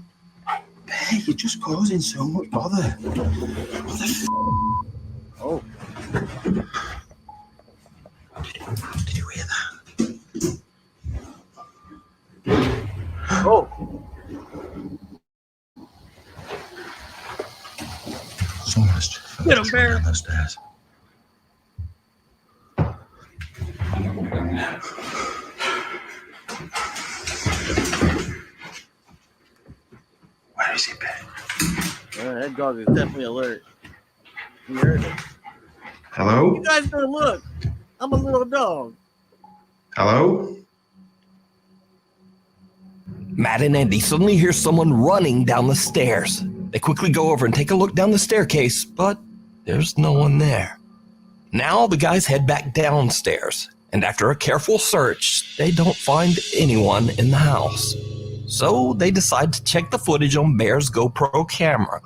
Bear, you're just causing so much bother. What the Oh. Did you hear that? Oh. Someone's just Get him, Bear. down the stairs. Where is he, Bear? That dog is definitely alert. You heard it. Hello? You guys gonna look. I'm a little dog. Hello? Matt and Andy suddenly hear someone running down the stairs. They quickly go over and take a look down the staircase, but there's no one there. Now the guys head back downstairs, and after a careful search, they don't find anyone in the house. So they decide to check the footage on Bear's GoPro camera.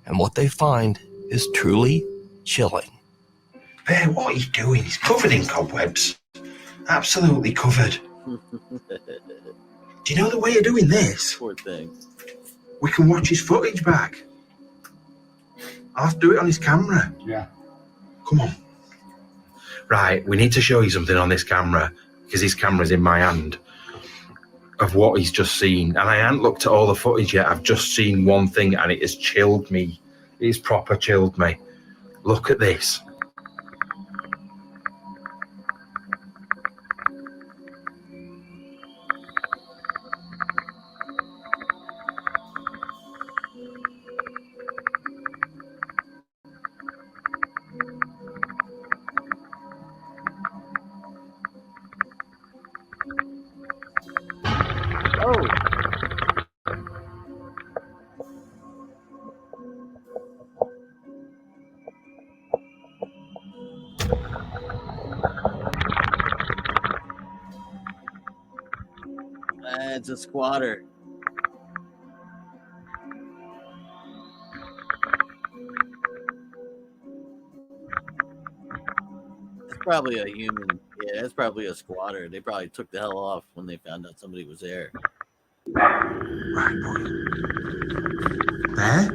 And what they find is truly chilling. Bear, what are you doing? He's covered in cobwebs. Absolutely covered. Do you know the way of doing this? Poor thing. We can watch his footage back. I'll have to do it on his camera. Yeah. Come on. Right, we need to show you something on this camera, because his camera's in my hand, of what he's just seen. And I haven't looked at all the footage yet. I've just seen one thing, and it has chilled me. It's proper chilled me. Look at this. It's a squatter. It's probably a human. Yeah, it's probably a squatter. They probably took the hell off when they found out somebody was there. Right, boy. Bear?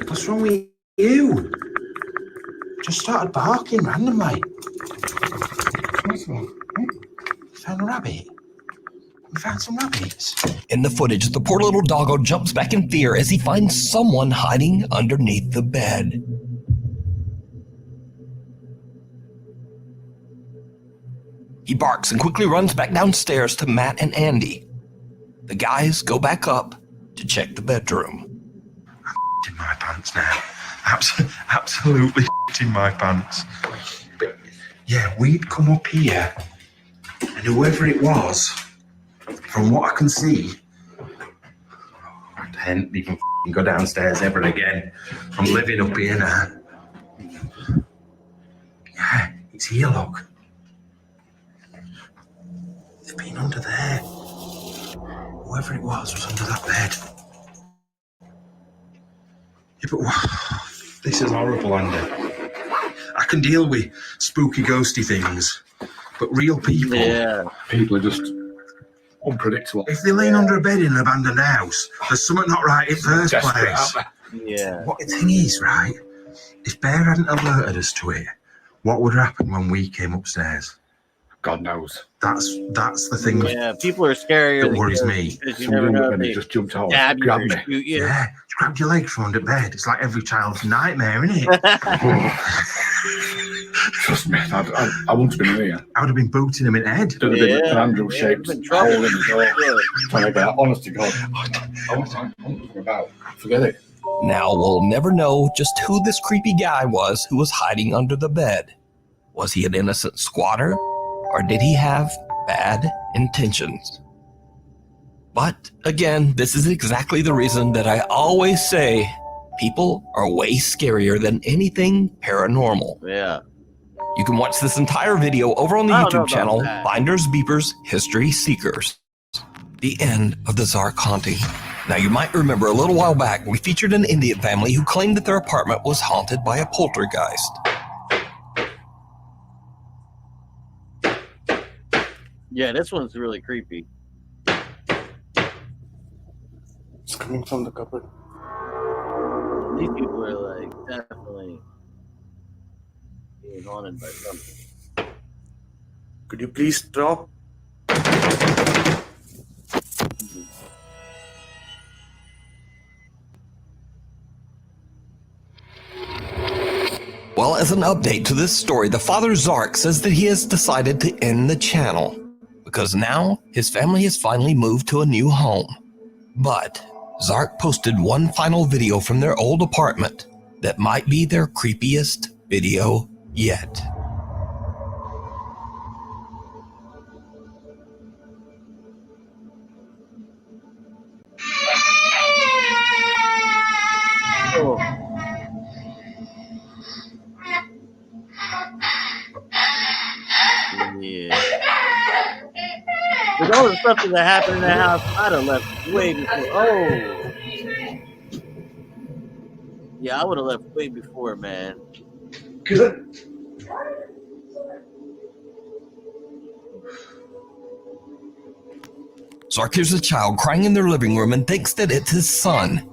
What's wrong with you? Just started barking randomly. What's wrong? Found a rabbit. We found some rabbits. In the footage, the poor little doggo jumps back in fear as he finds someone hiding underneath the bed. He barks and quickly runs back downstairs to Matt and Andy. The guys go back up to check the bedroom. I'm in my pants now. Absolutely in my pants. But yeah, we'd come up here, and whoever it was, from what I can see, I can't even go downstairs ever again. I'm living up here now. Yeah, it's here, look. They've been under there. Whoever it was under that bed. Yeah, but this is horrible, Andy. I can deal with spooky, ghosty things, but real people... Yeah. People are just unpredictable. If they're laying under a bed in an abandoned house, there's something not right in the first Desperate, place. aren't Yeah. What the thing is, right, if Bear hadn't alerted us to it, what would happen when we came upstairs? God knows. That's the thing Yeah, people are scarier. that worries me. Because you never know if they just jumped out, stab you grabbed or me. shoot you. Yeah, just grabbed your legs from under bed. It's like every child's nightmare, isn't it? Trust me, I wouldn't have been here. I would have been booting him in the head. There'd have been an Andrew-shaped hole in the door. Trying to get, honest to God. I wasn't about. Forget it. Now we'll never know just who this creepy guy was who was hiding under the bed. Was he an innocent squatter, or did he have bad intentions? But again, this is exactly the reason that I always say people are way scarier than anything paranormal. Yeah. You can watch this entire video over on the I don't know YouTube about channel, that. Finders Beepers History Seekers. The end of the Zark haunting. Now you might remember a little while back, we featured an Indian family who claimed that their apartment was haunted by a poltergeist. Yeah, this one's really creepy. scream from the cupboard. These people are like definitely being haunted by something. Could you please stop? Well, as an update to this story, the father Zark says that he has decided to end the channel because now his family has finally moved to a new home. But Zark posted one final video from their old apartment that might be their creepiest video yet. Oh. Yeah. With all the stuff that happened in that house, I'd have left way before. Oh. Yeah, I would have left way before, man. Good. Zark hears a child crying in their living room and thinks that it's his son.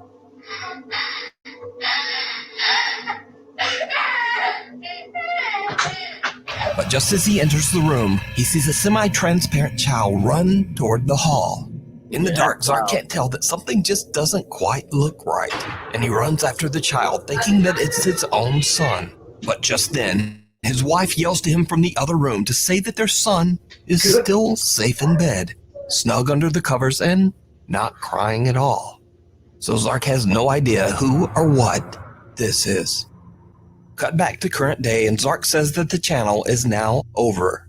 But just as he enters the room, he sees a semi-transparent child run toward the hall. In the dark, Zark can't tell that something just doesn't quite look right, and he runs after the child, thinking that it's his own son. But just then, his wife yells to him from the other room to say that their son is still safe in bed, snug under the covers and not crying at all. So Zark has no idea who or what this is. Cut back to current day, and Zark says that the channel is now over.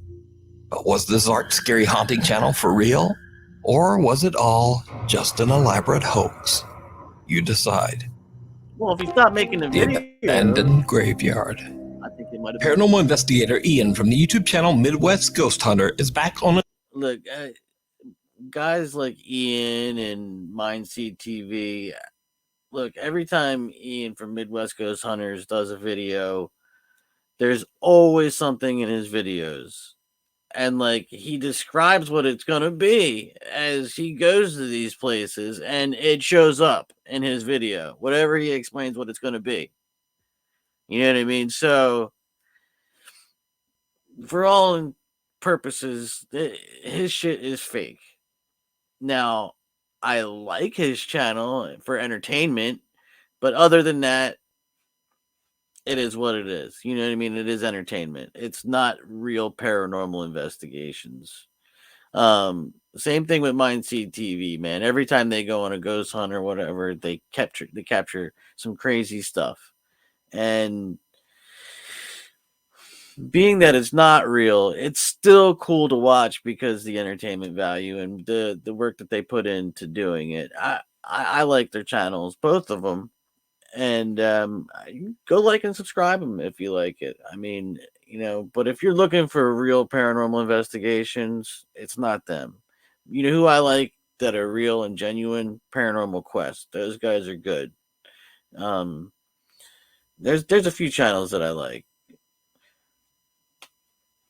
But was the Zark Scary Haunting channel for real? Or was it all just an elaborate hoax? You decide. Well, if you stop making the video, Abandoned graveyard. I think it might have Paranormal investigator Ian from the YouTube channel Midwest Ghost Hunter is back on. Look, guys like Ian and Mindseed TV. Look, every time Ian from Midwest Ghost Hunters does a video, there's always something in his videos. And like he describes what it's going to be as he goes to these places, and it shows up in his video, whatever he explains what it's going to be. You know what I mean? So for all purposes, his shit is fake. Now, I like his channel for entertainment, but other than that, it is what it is. You know what I mean? It is entertainment. It's not real paranormal investigations. Same thing with Mindseed TV, man. Every time they go on a ghost hunt or whatever, they capture some crazy stuff. And being that it's not real, it's still cool to watch because the entertainment value and the work that they put into doing it. I like their channels, both of them. And go like and subscribe them if you like it. I mean, you know, but if you're looking for real paranormal investigations, it's not them. You know who I like that are real and genuine? Paranormal Quest. Those guys are good. There's a few channels that I like.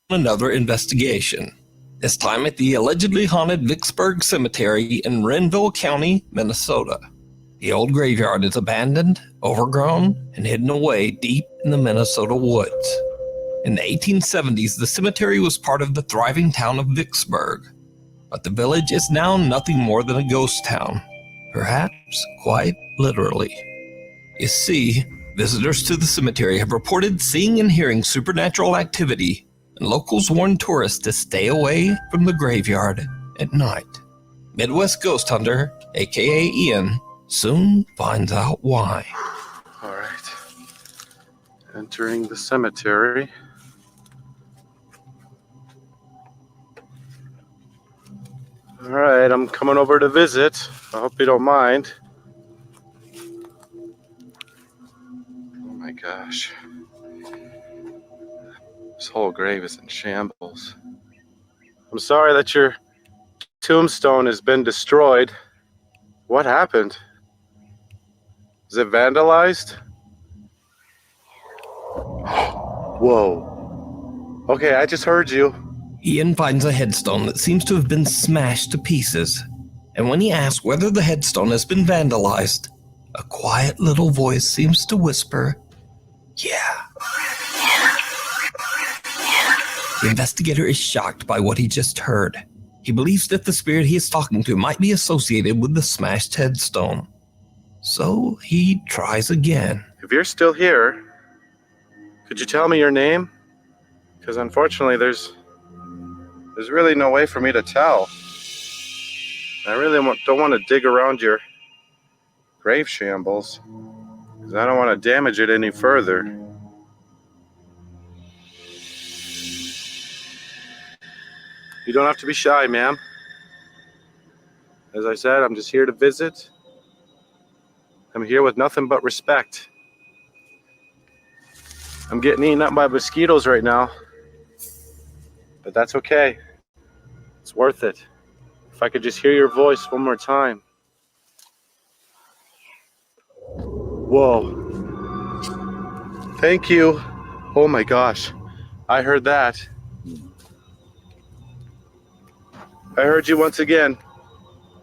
Another investigation. This time at the allegedly haunted Vicksburg Cemetery in Renville County, Minnesota. The old graveyard is abandoned, overgrown, and hidden away deep in the Minnesota woods. In the 1870s, the cemetery was part of the thriving town of Vicksburg, but the village is now nothing more than a ghost town, perhaps quite literally. You see, visitors to the cemetery have reported seeing and hearing supernatural activity, and locals warn tourists to stay away from the graveyard at night. Midwest Ghost Hunter, aka Ian, soon finds out why. All right. Entering the cemetery. All right, I'm coming over to visit. I hope you don't mind. Oh my gosh. This whole grave is in shambles. I'm sorry that your tombstone has been destroyed. What happened? Is it vandalized? Whoa. Okay, I just heard you. Ian finds a headstone that seems to have been smashed to pieces, And when he asks whether the headstone has been vandalized, a quiet little voice seems to whisper, "Yeah." The investigator is shocked by what he just heard. He believes that the spirit he is talking to might be associated with the smashed headstone. So he tries again. If you're still here, could you tell me your name? Because unfortunately, there's really no way for me to tell. I really don't want to dig around your grave shambles, because I don't want to damage it any further. You don't have to be shy, ma'am. As I said, I'm just here to visit. I'm here with nothing but respect. I'm getting eaten up by mosquitoes right now, but that's okay. It's worth it. If I could just hear your voice one more time. Whoa. Thank you. Oh my gosh. I heard that. I heard you once again.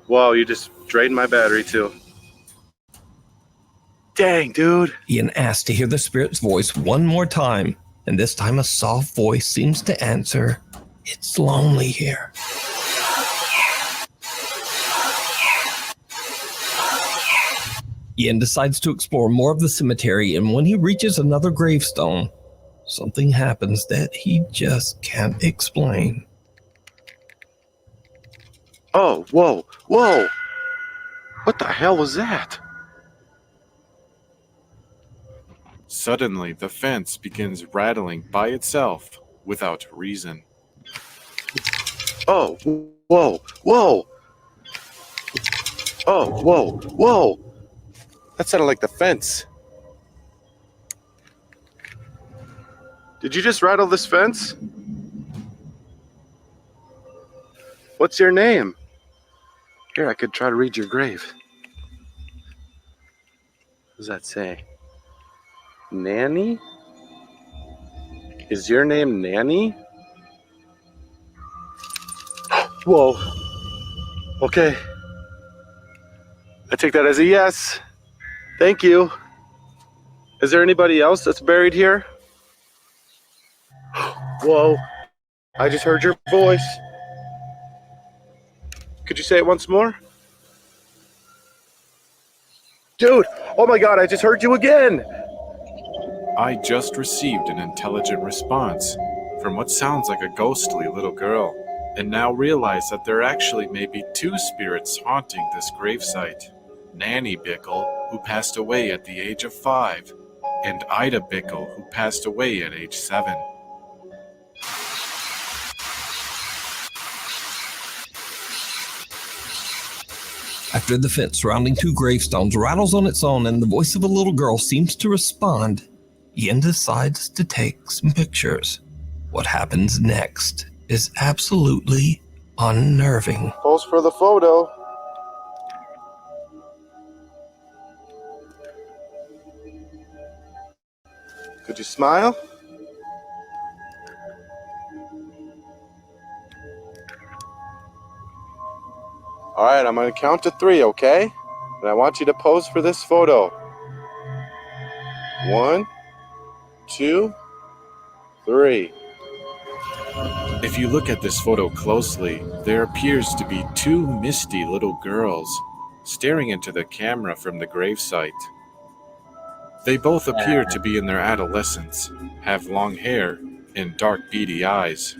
Whoa, you just drained my battery too. Dang, dude. Ian asks to hear the spirit's voice one more time, and this time a soft voice seems to answer, "It's lonely here." Ian decides to explore more of the cemetery, and when he reaches another gravestone, something happens that he just can't explain. Oh, whoa, whoa. What the hell was that? Suddenly, the fence begins rattling by itself without reason. Oh, whoa, whoa. Oh, whoa, whoa. That sounded like the fence. Did you just rattle this fence? What's your name? Here, I could try to read your grave. What does that say? Nanny? Is your name Nanny? Whoa. Okay. I take that as a yes. Thank you. Is there anybody else that's buried here? Whoa. I just heard your voice. Could you say it once more? Dude, oh my God, I just heard you again. I just received an intelligent response from what sounds like a ghostly little girl, and now realize that there actually may be two spirits haunting this gravesite. Nanny Bickle, who passed away at the age of 5, and Ida Bickle, who passed away at age 7. After the fence surrounding two gravestones rattles on its own and the voice of a little girl seems to respond, Ian decides to take some pictures. What happens next is absolutely unnerving. Pose for the photo. Could you smile? All right, I'm going to count to 3, okay? And I want you to pose for this photo. 1, 2, 3. If you look at this photo closely, there appears to be two misty little girls staring into the camera from the gravesite. They both appear to be in their adolescence, have long hair, and dark beady eyes.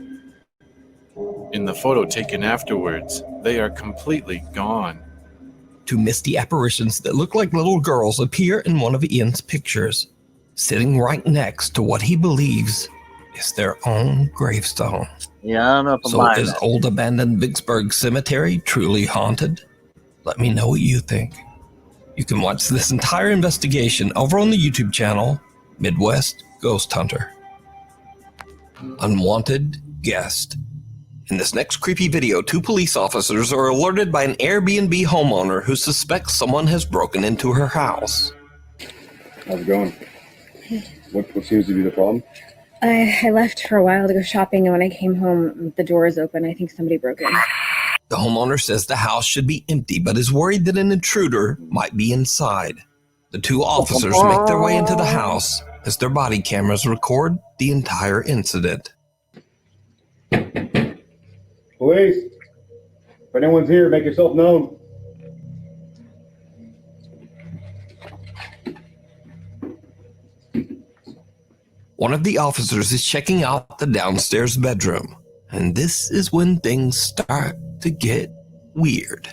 In the photo taken afterwards, they are completely gone. Two misty apparitions that look like little girls appear in one of Ian's pictures, sitting right next to what he believes is their own gravestone. Yeah, I don't know if I'm So buying is that. old abandoned Vicksburg Cemetery truly haunted? Let me know what you think. You can watch this entire investigation over on the YouTube channel, Midwest Ghost Hunter. Unwanted guest. In this next creepy video, 2 police officers are alerted by an Airbnb homeowner who suspects someone has broken into her house. How's it going? What seems to be the problem? I left for a while to go shopping, and when I came home, the door is open. I think somebody broke in. The homeowner says the house should be empty, but is worried that an intruder might be inside. The two officers make their way into the house as their body cameras record the entire incident. Police, if anyone's here, make yourself known. One of the officers is checking out the downstairs bedroom, and this is when things start to get weird.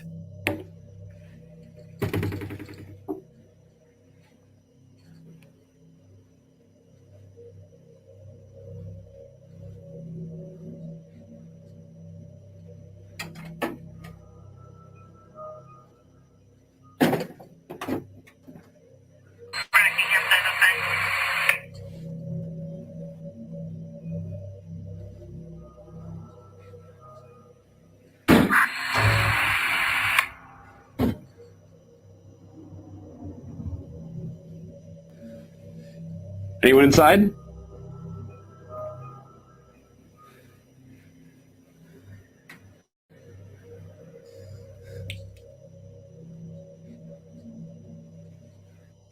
Anyone inside?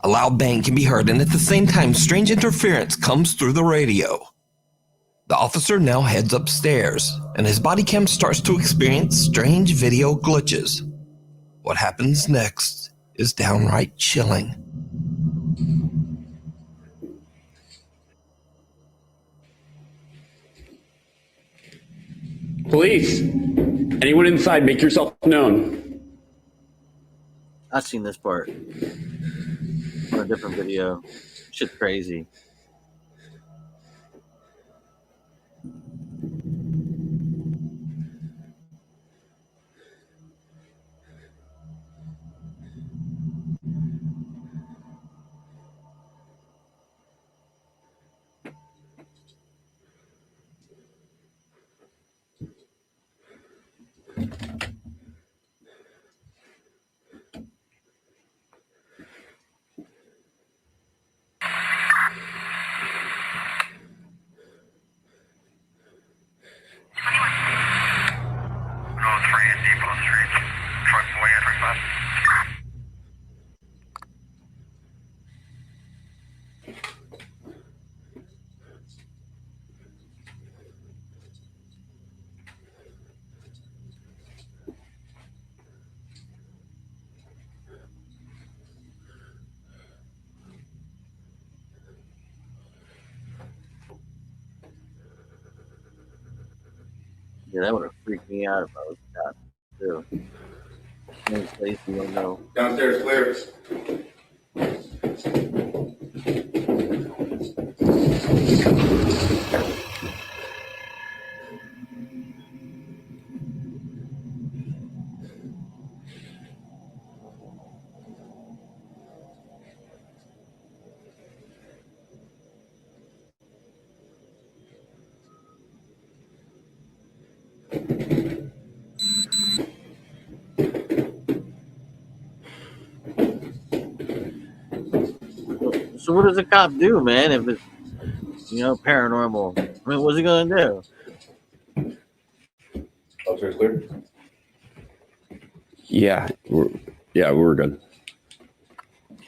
A loud bang can be heard, and at the same time, strange interference comes through the radio. The officer now heads upstairs, and his body cam starts to experience strange video glitches. What happens next is downright chilling. Police, anyone inside, make yourself known. I've seen this part on a different video. Shit's crazy. Yeah, that would have freaked me out if I was shot too. No place you don't know. Downstairs clear. So what does a cop do, man? If it's paranormal, I mean, what's he gonna do? Downstairs clear. Yeah, we're good.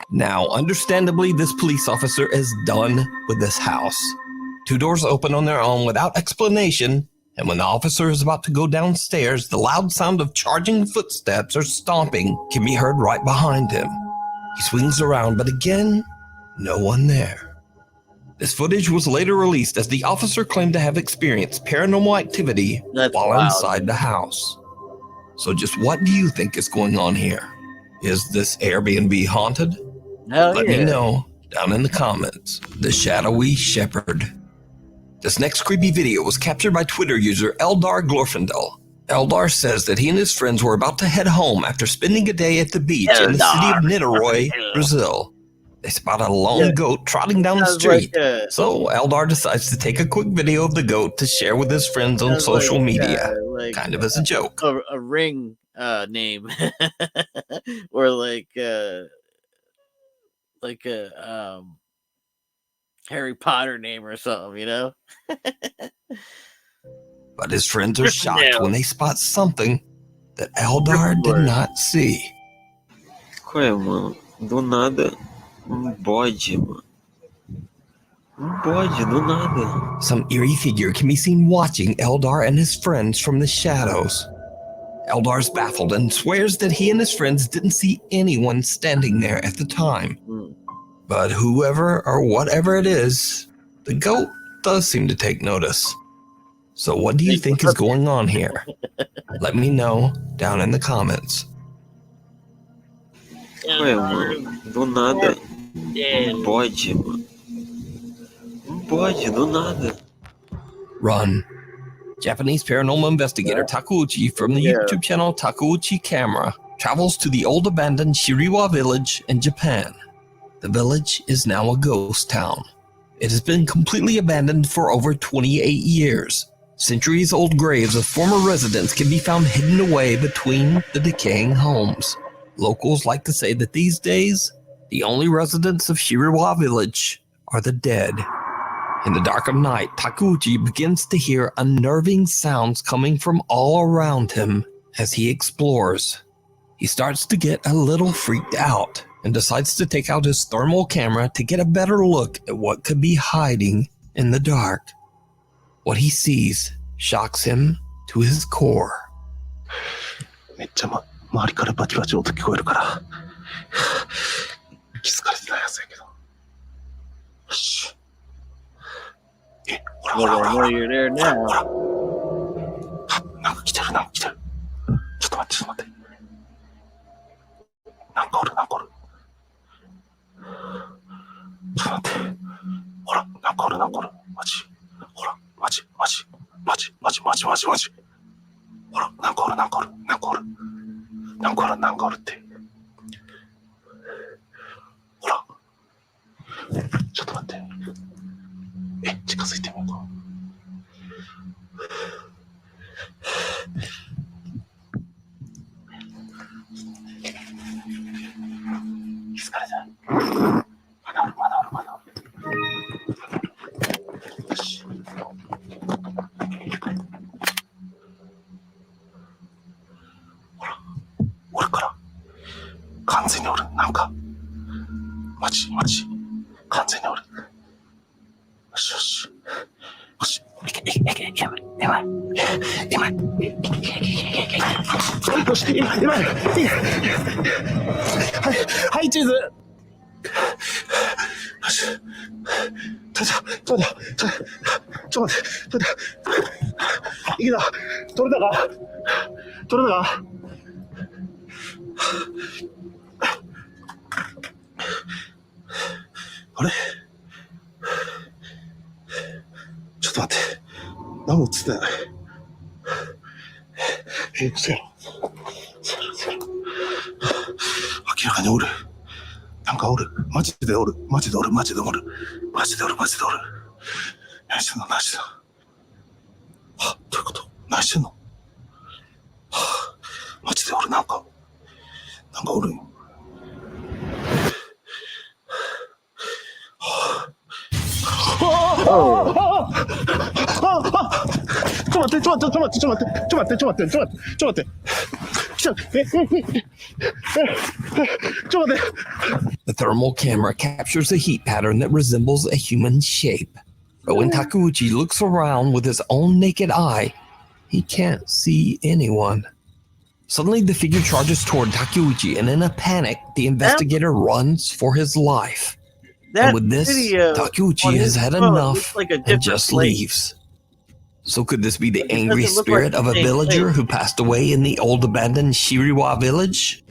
Now, understandably, this police officer is done with this house. Two doors open on their own without explanation, and when the officer is about to go downstairs, the loud sound of charging footsteps or stomping can be heard right behind him. He swings around, but again, no one there. This footage was later released as the officer claimed to have experienced paranormal activity while inside the house. So just what do you think is going on here? Is this Airbnb haunted? Let me know down in the comments. The Shadowy Shepherd. This next creepy video was captured by Twitter user Eldar Glorfindel. Eldar says that he and his friends were about to head home after spending a day at the beach in the city of Niterói, Brazil. They spot a lone goat trotting down the street, so Eldar decides to take a quick video of the goat to share with his friends on social media, kind of as a joke. A ring name, or like a Harry Potter name or something, you know? But his friends are shocked when they spot something that Eldar did not see. Qual é, mano? Do nada, bode, mano. Bode, do nada. Some eerie figure can be seen watching Eldar and his friends from the shadows. Eldar's baffled and swears that he and his friends didn't see anyone standing there at the time. But whoever or whatever it is, the goat does seem to take notice. So what do you think is going on here? Let me know down in the comments. Ué, mano, do nada, bode, mano. Bode, do nada. Run. Japanese paranormal investigator Takeuchi from the YouTube channel Takeuchi Camera travels to the old abandoned Shiriwa village in Japan. The village is now a ghost town. It has been completely abandoned for over 28 years. Centuries-old graves of former residents can be found hidden away between the decaying homes. Locals like to say that these days, the only residents of Shiriwa village are the dead. In the dark of night, Takeuchi begins to hear unnerving sounds coming from all around him as he explores. He starts to get a little freaked out and decides to take out his thermal camera to get a better look at what could be hiding in the dark. What he sees shocks him to his core. めっちゃ周りからバチバチ音聞こえるから気づかれてないはずやけど。よし。ほらほらほらほら。You're there now. ほら。なんか来てるなんか来てる。ちょっと待ってちょっと待って。なんかおるなんかおる。ちょっと待って。ほらなんかおるなんかおる。マジ。ほらマジマジマジマジマジマジマジ。ほらなんかおるなんかおるなんかおる。なんかおるなんかおるって。ほら。ちょっと待って。近づいてみようか。気づかれた。まだおるまだおるまだおる。よし。ほら、おるから。完全におる。なんか。マジマジ。完全におる。よしよし。よし。やばい。よし、今。はい、チーズ。よし。ちょっと待って。いけた。取れたか。あれちょっと待って。何も映ってない。嘘やろ。明らかにおる。なんかおる。マジでおる。何してんの何してんの。どういうこと何してんの。マジでおる。なんかおるよ。ちょっと待って。The thermal camera captures a heat pattern that resembles a human shape. But when Takeuchi looks around with his own naked eye, he can't see anyone. Suddenly, the figure charges toward Takeuchi, and in a panic, the investigator runs for his life. And with this, Takeuchi has had enough and just leaves. So could this be the angry spirit of a villager who passed away in the old abandoned Shiriwa village?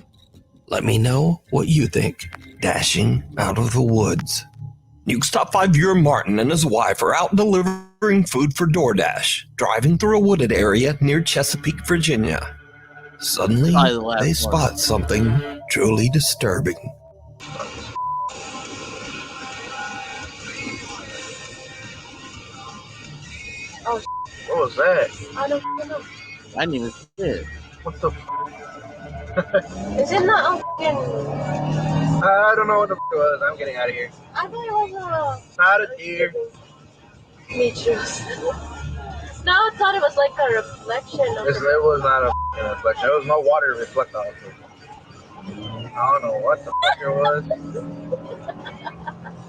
Let me know what you think. Dashing out of the woods. Nuke's Top 5 viewer Martin and his wife are out delivering food for DoorDash, driving through a wooded area near Chesapeake, Virginia. Suddenly, they spot something truly disturbing. Oh, what was that? I don't know. I didn't even see it. What the Is it not I don't know what the it was. I'm getting out of here. I thought it was not a deer. Me too. No, I thought it was like a reflection of it was not a reflection. There was no water to reflect off of. I don't know what the fuck it was.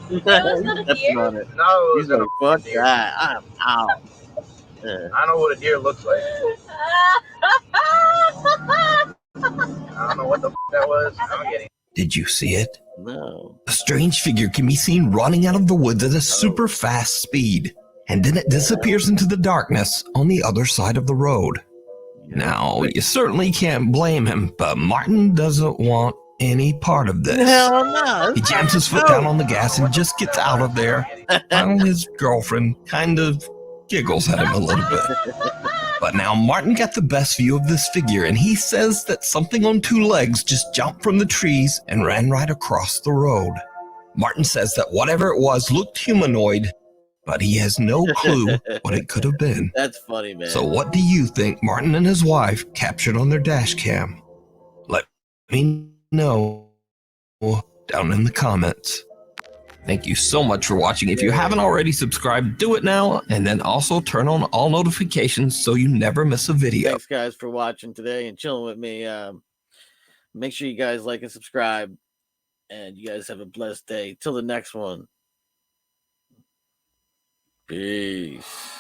He's stepping on it. No, it He's was like, fuck that. I'm out. Yeah. I know what a deer looks like. I don't know what the f that was. I'm getting. Did you see it? No. A strange figure can be seen running out of the woods at a super fast speed, and then it disappears into the darkness on the other side of the road. Now, you certainly can't blame him, but Martin doesn't want any part of this. Hell no. He jams his foot down on the gas and just gets out of there, while his girlfriend kind of giggles at him a little bit. But now Martin got the best view of this figure, and he says that something on two legs just jumped from the trees and ran right across the road. Martin says that whatever it was looked humanoid, but he has no clue what it could have been. That's funny, man. So what do you think Martin and his wife captured on their dash cam? Let me know down in the comments. Thank you so much for watching. If you haven't already subscribed, do it now, and then also turn on all notifications so you never miss a video. Thanks, guys, for watching today and chilling with me. Make sure you guys like and subscribe, and you guys have a blessed day. Till the next one. Peace.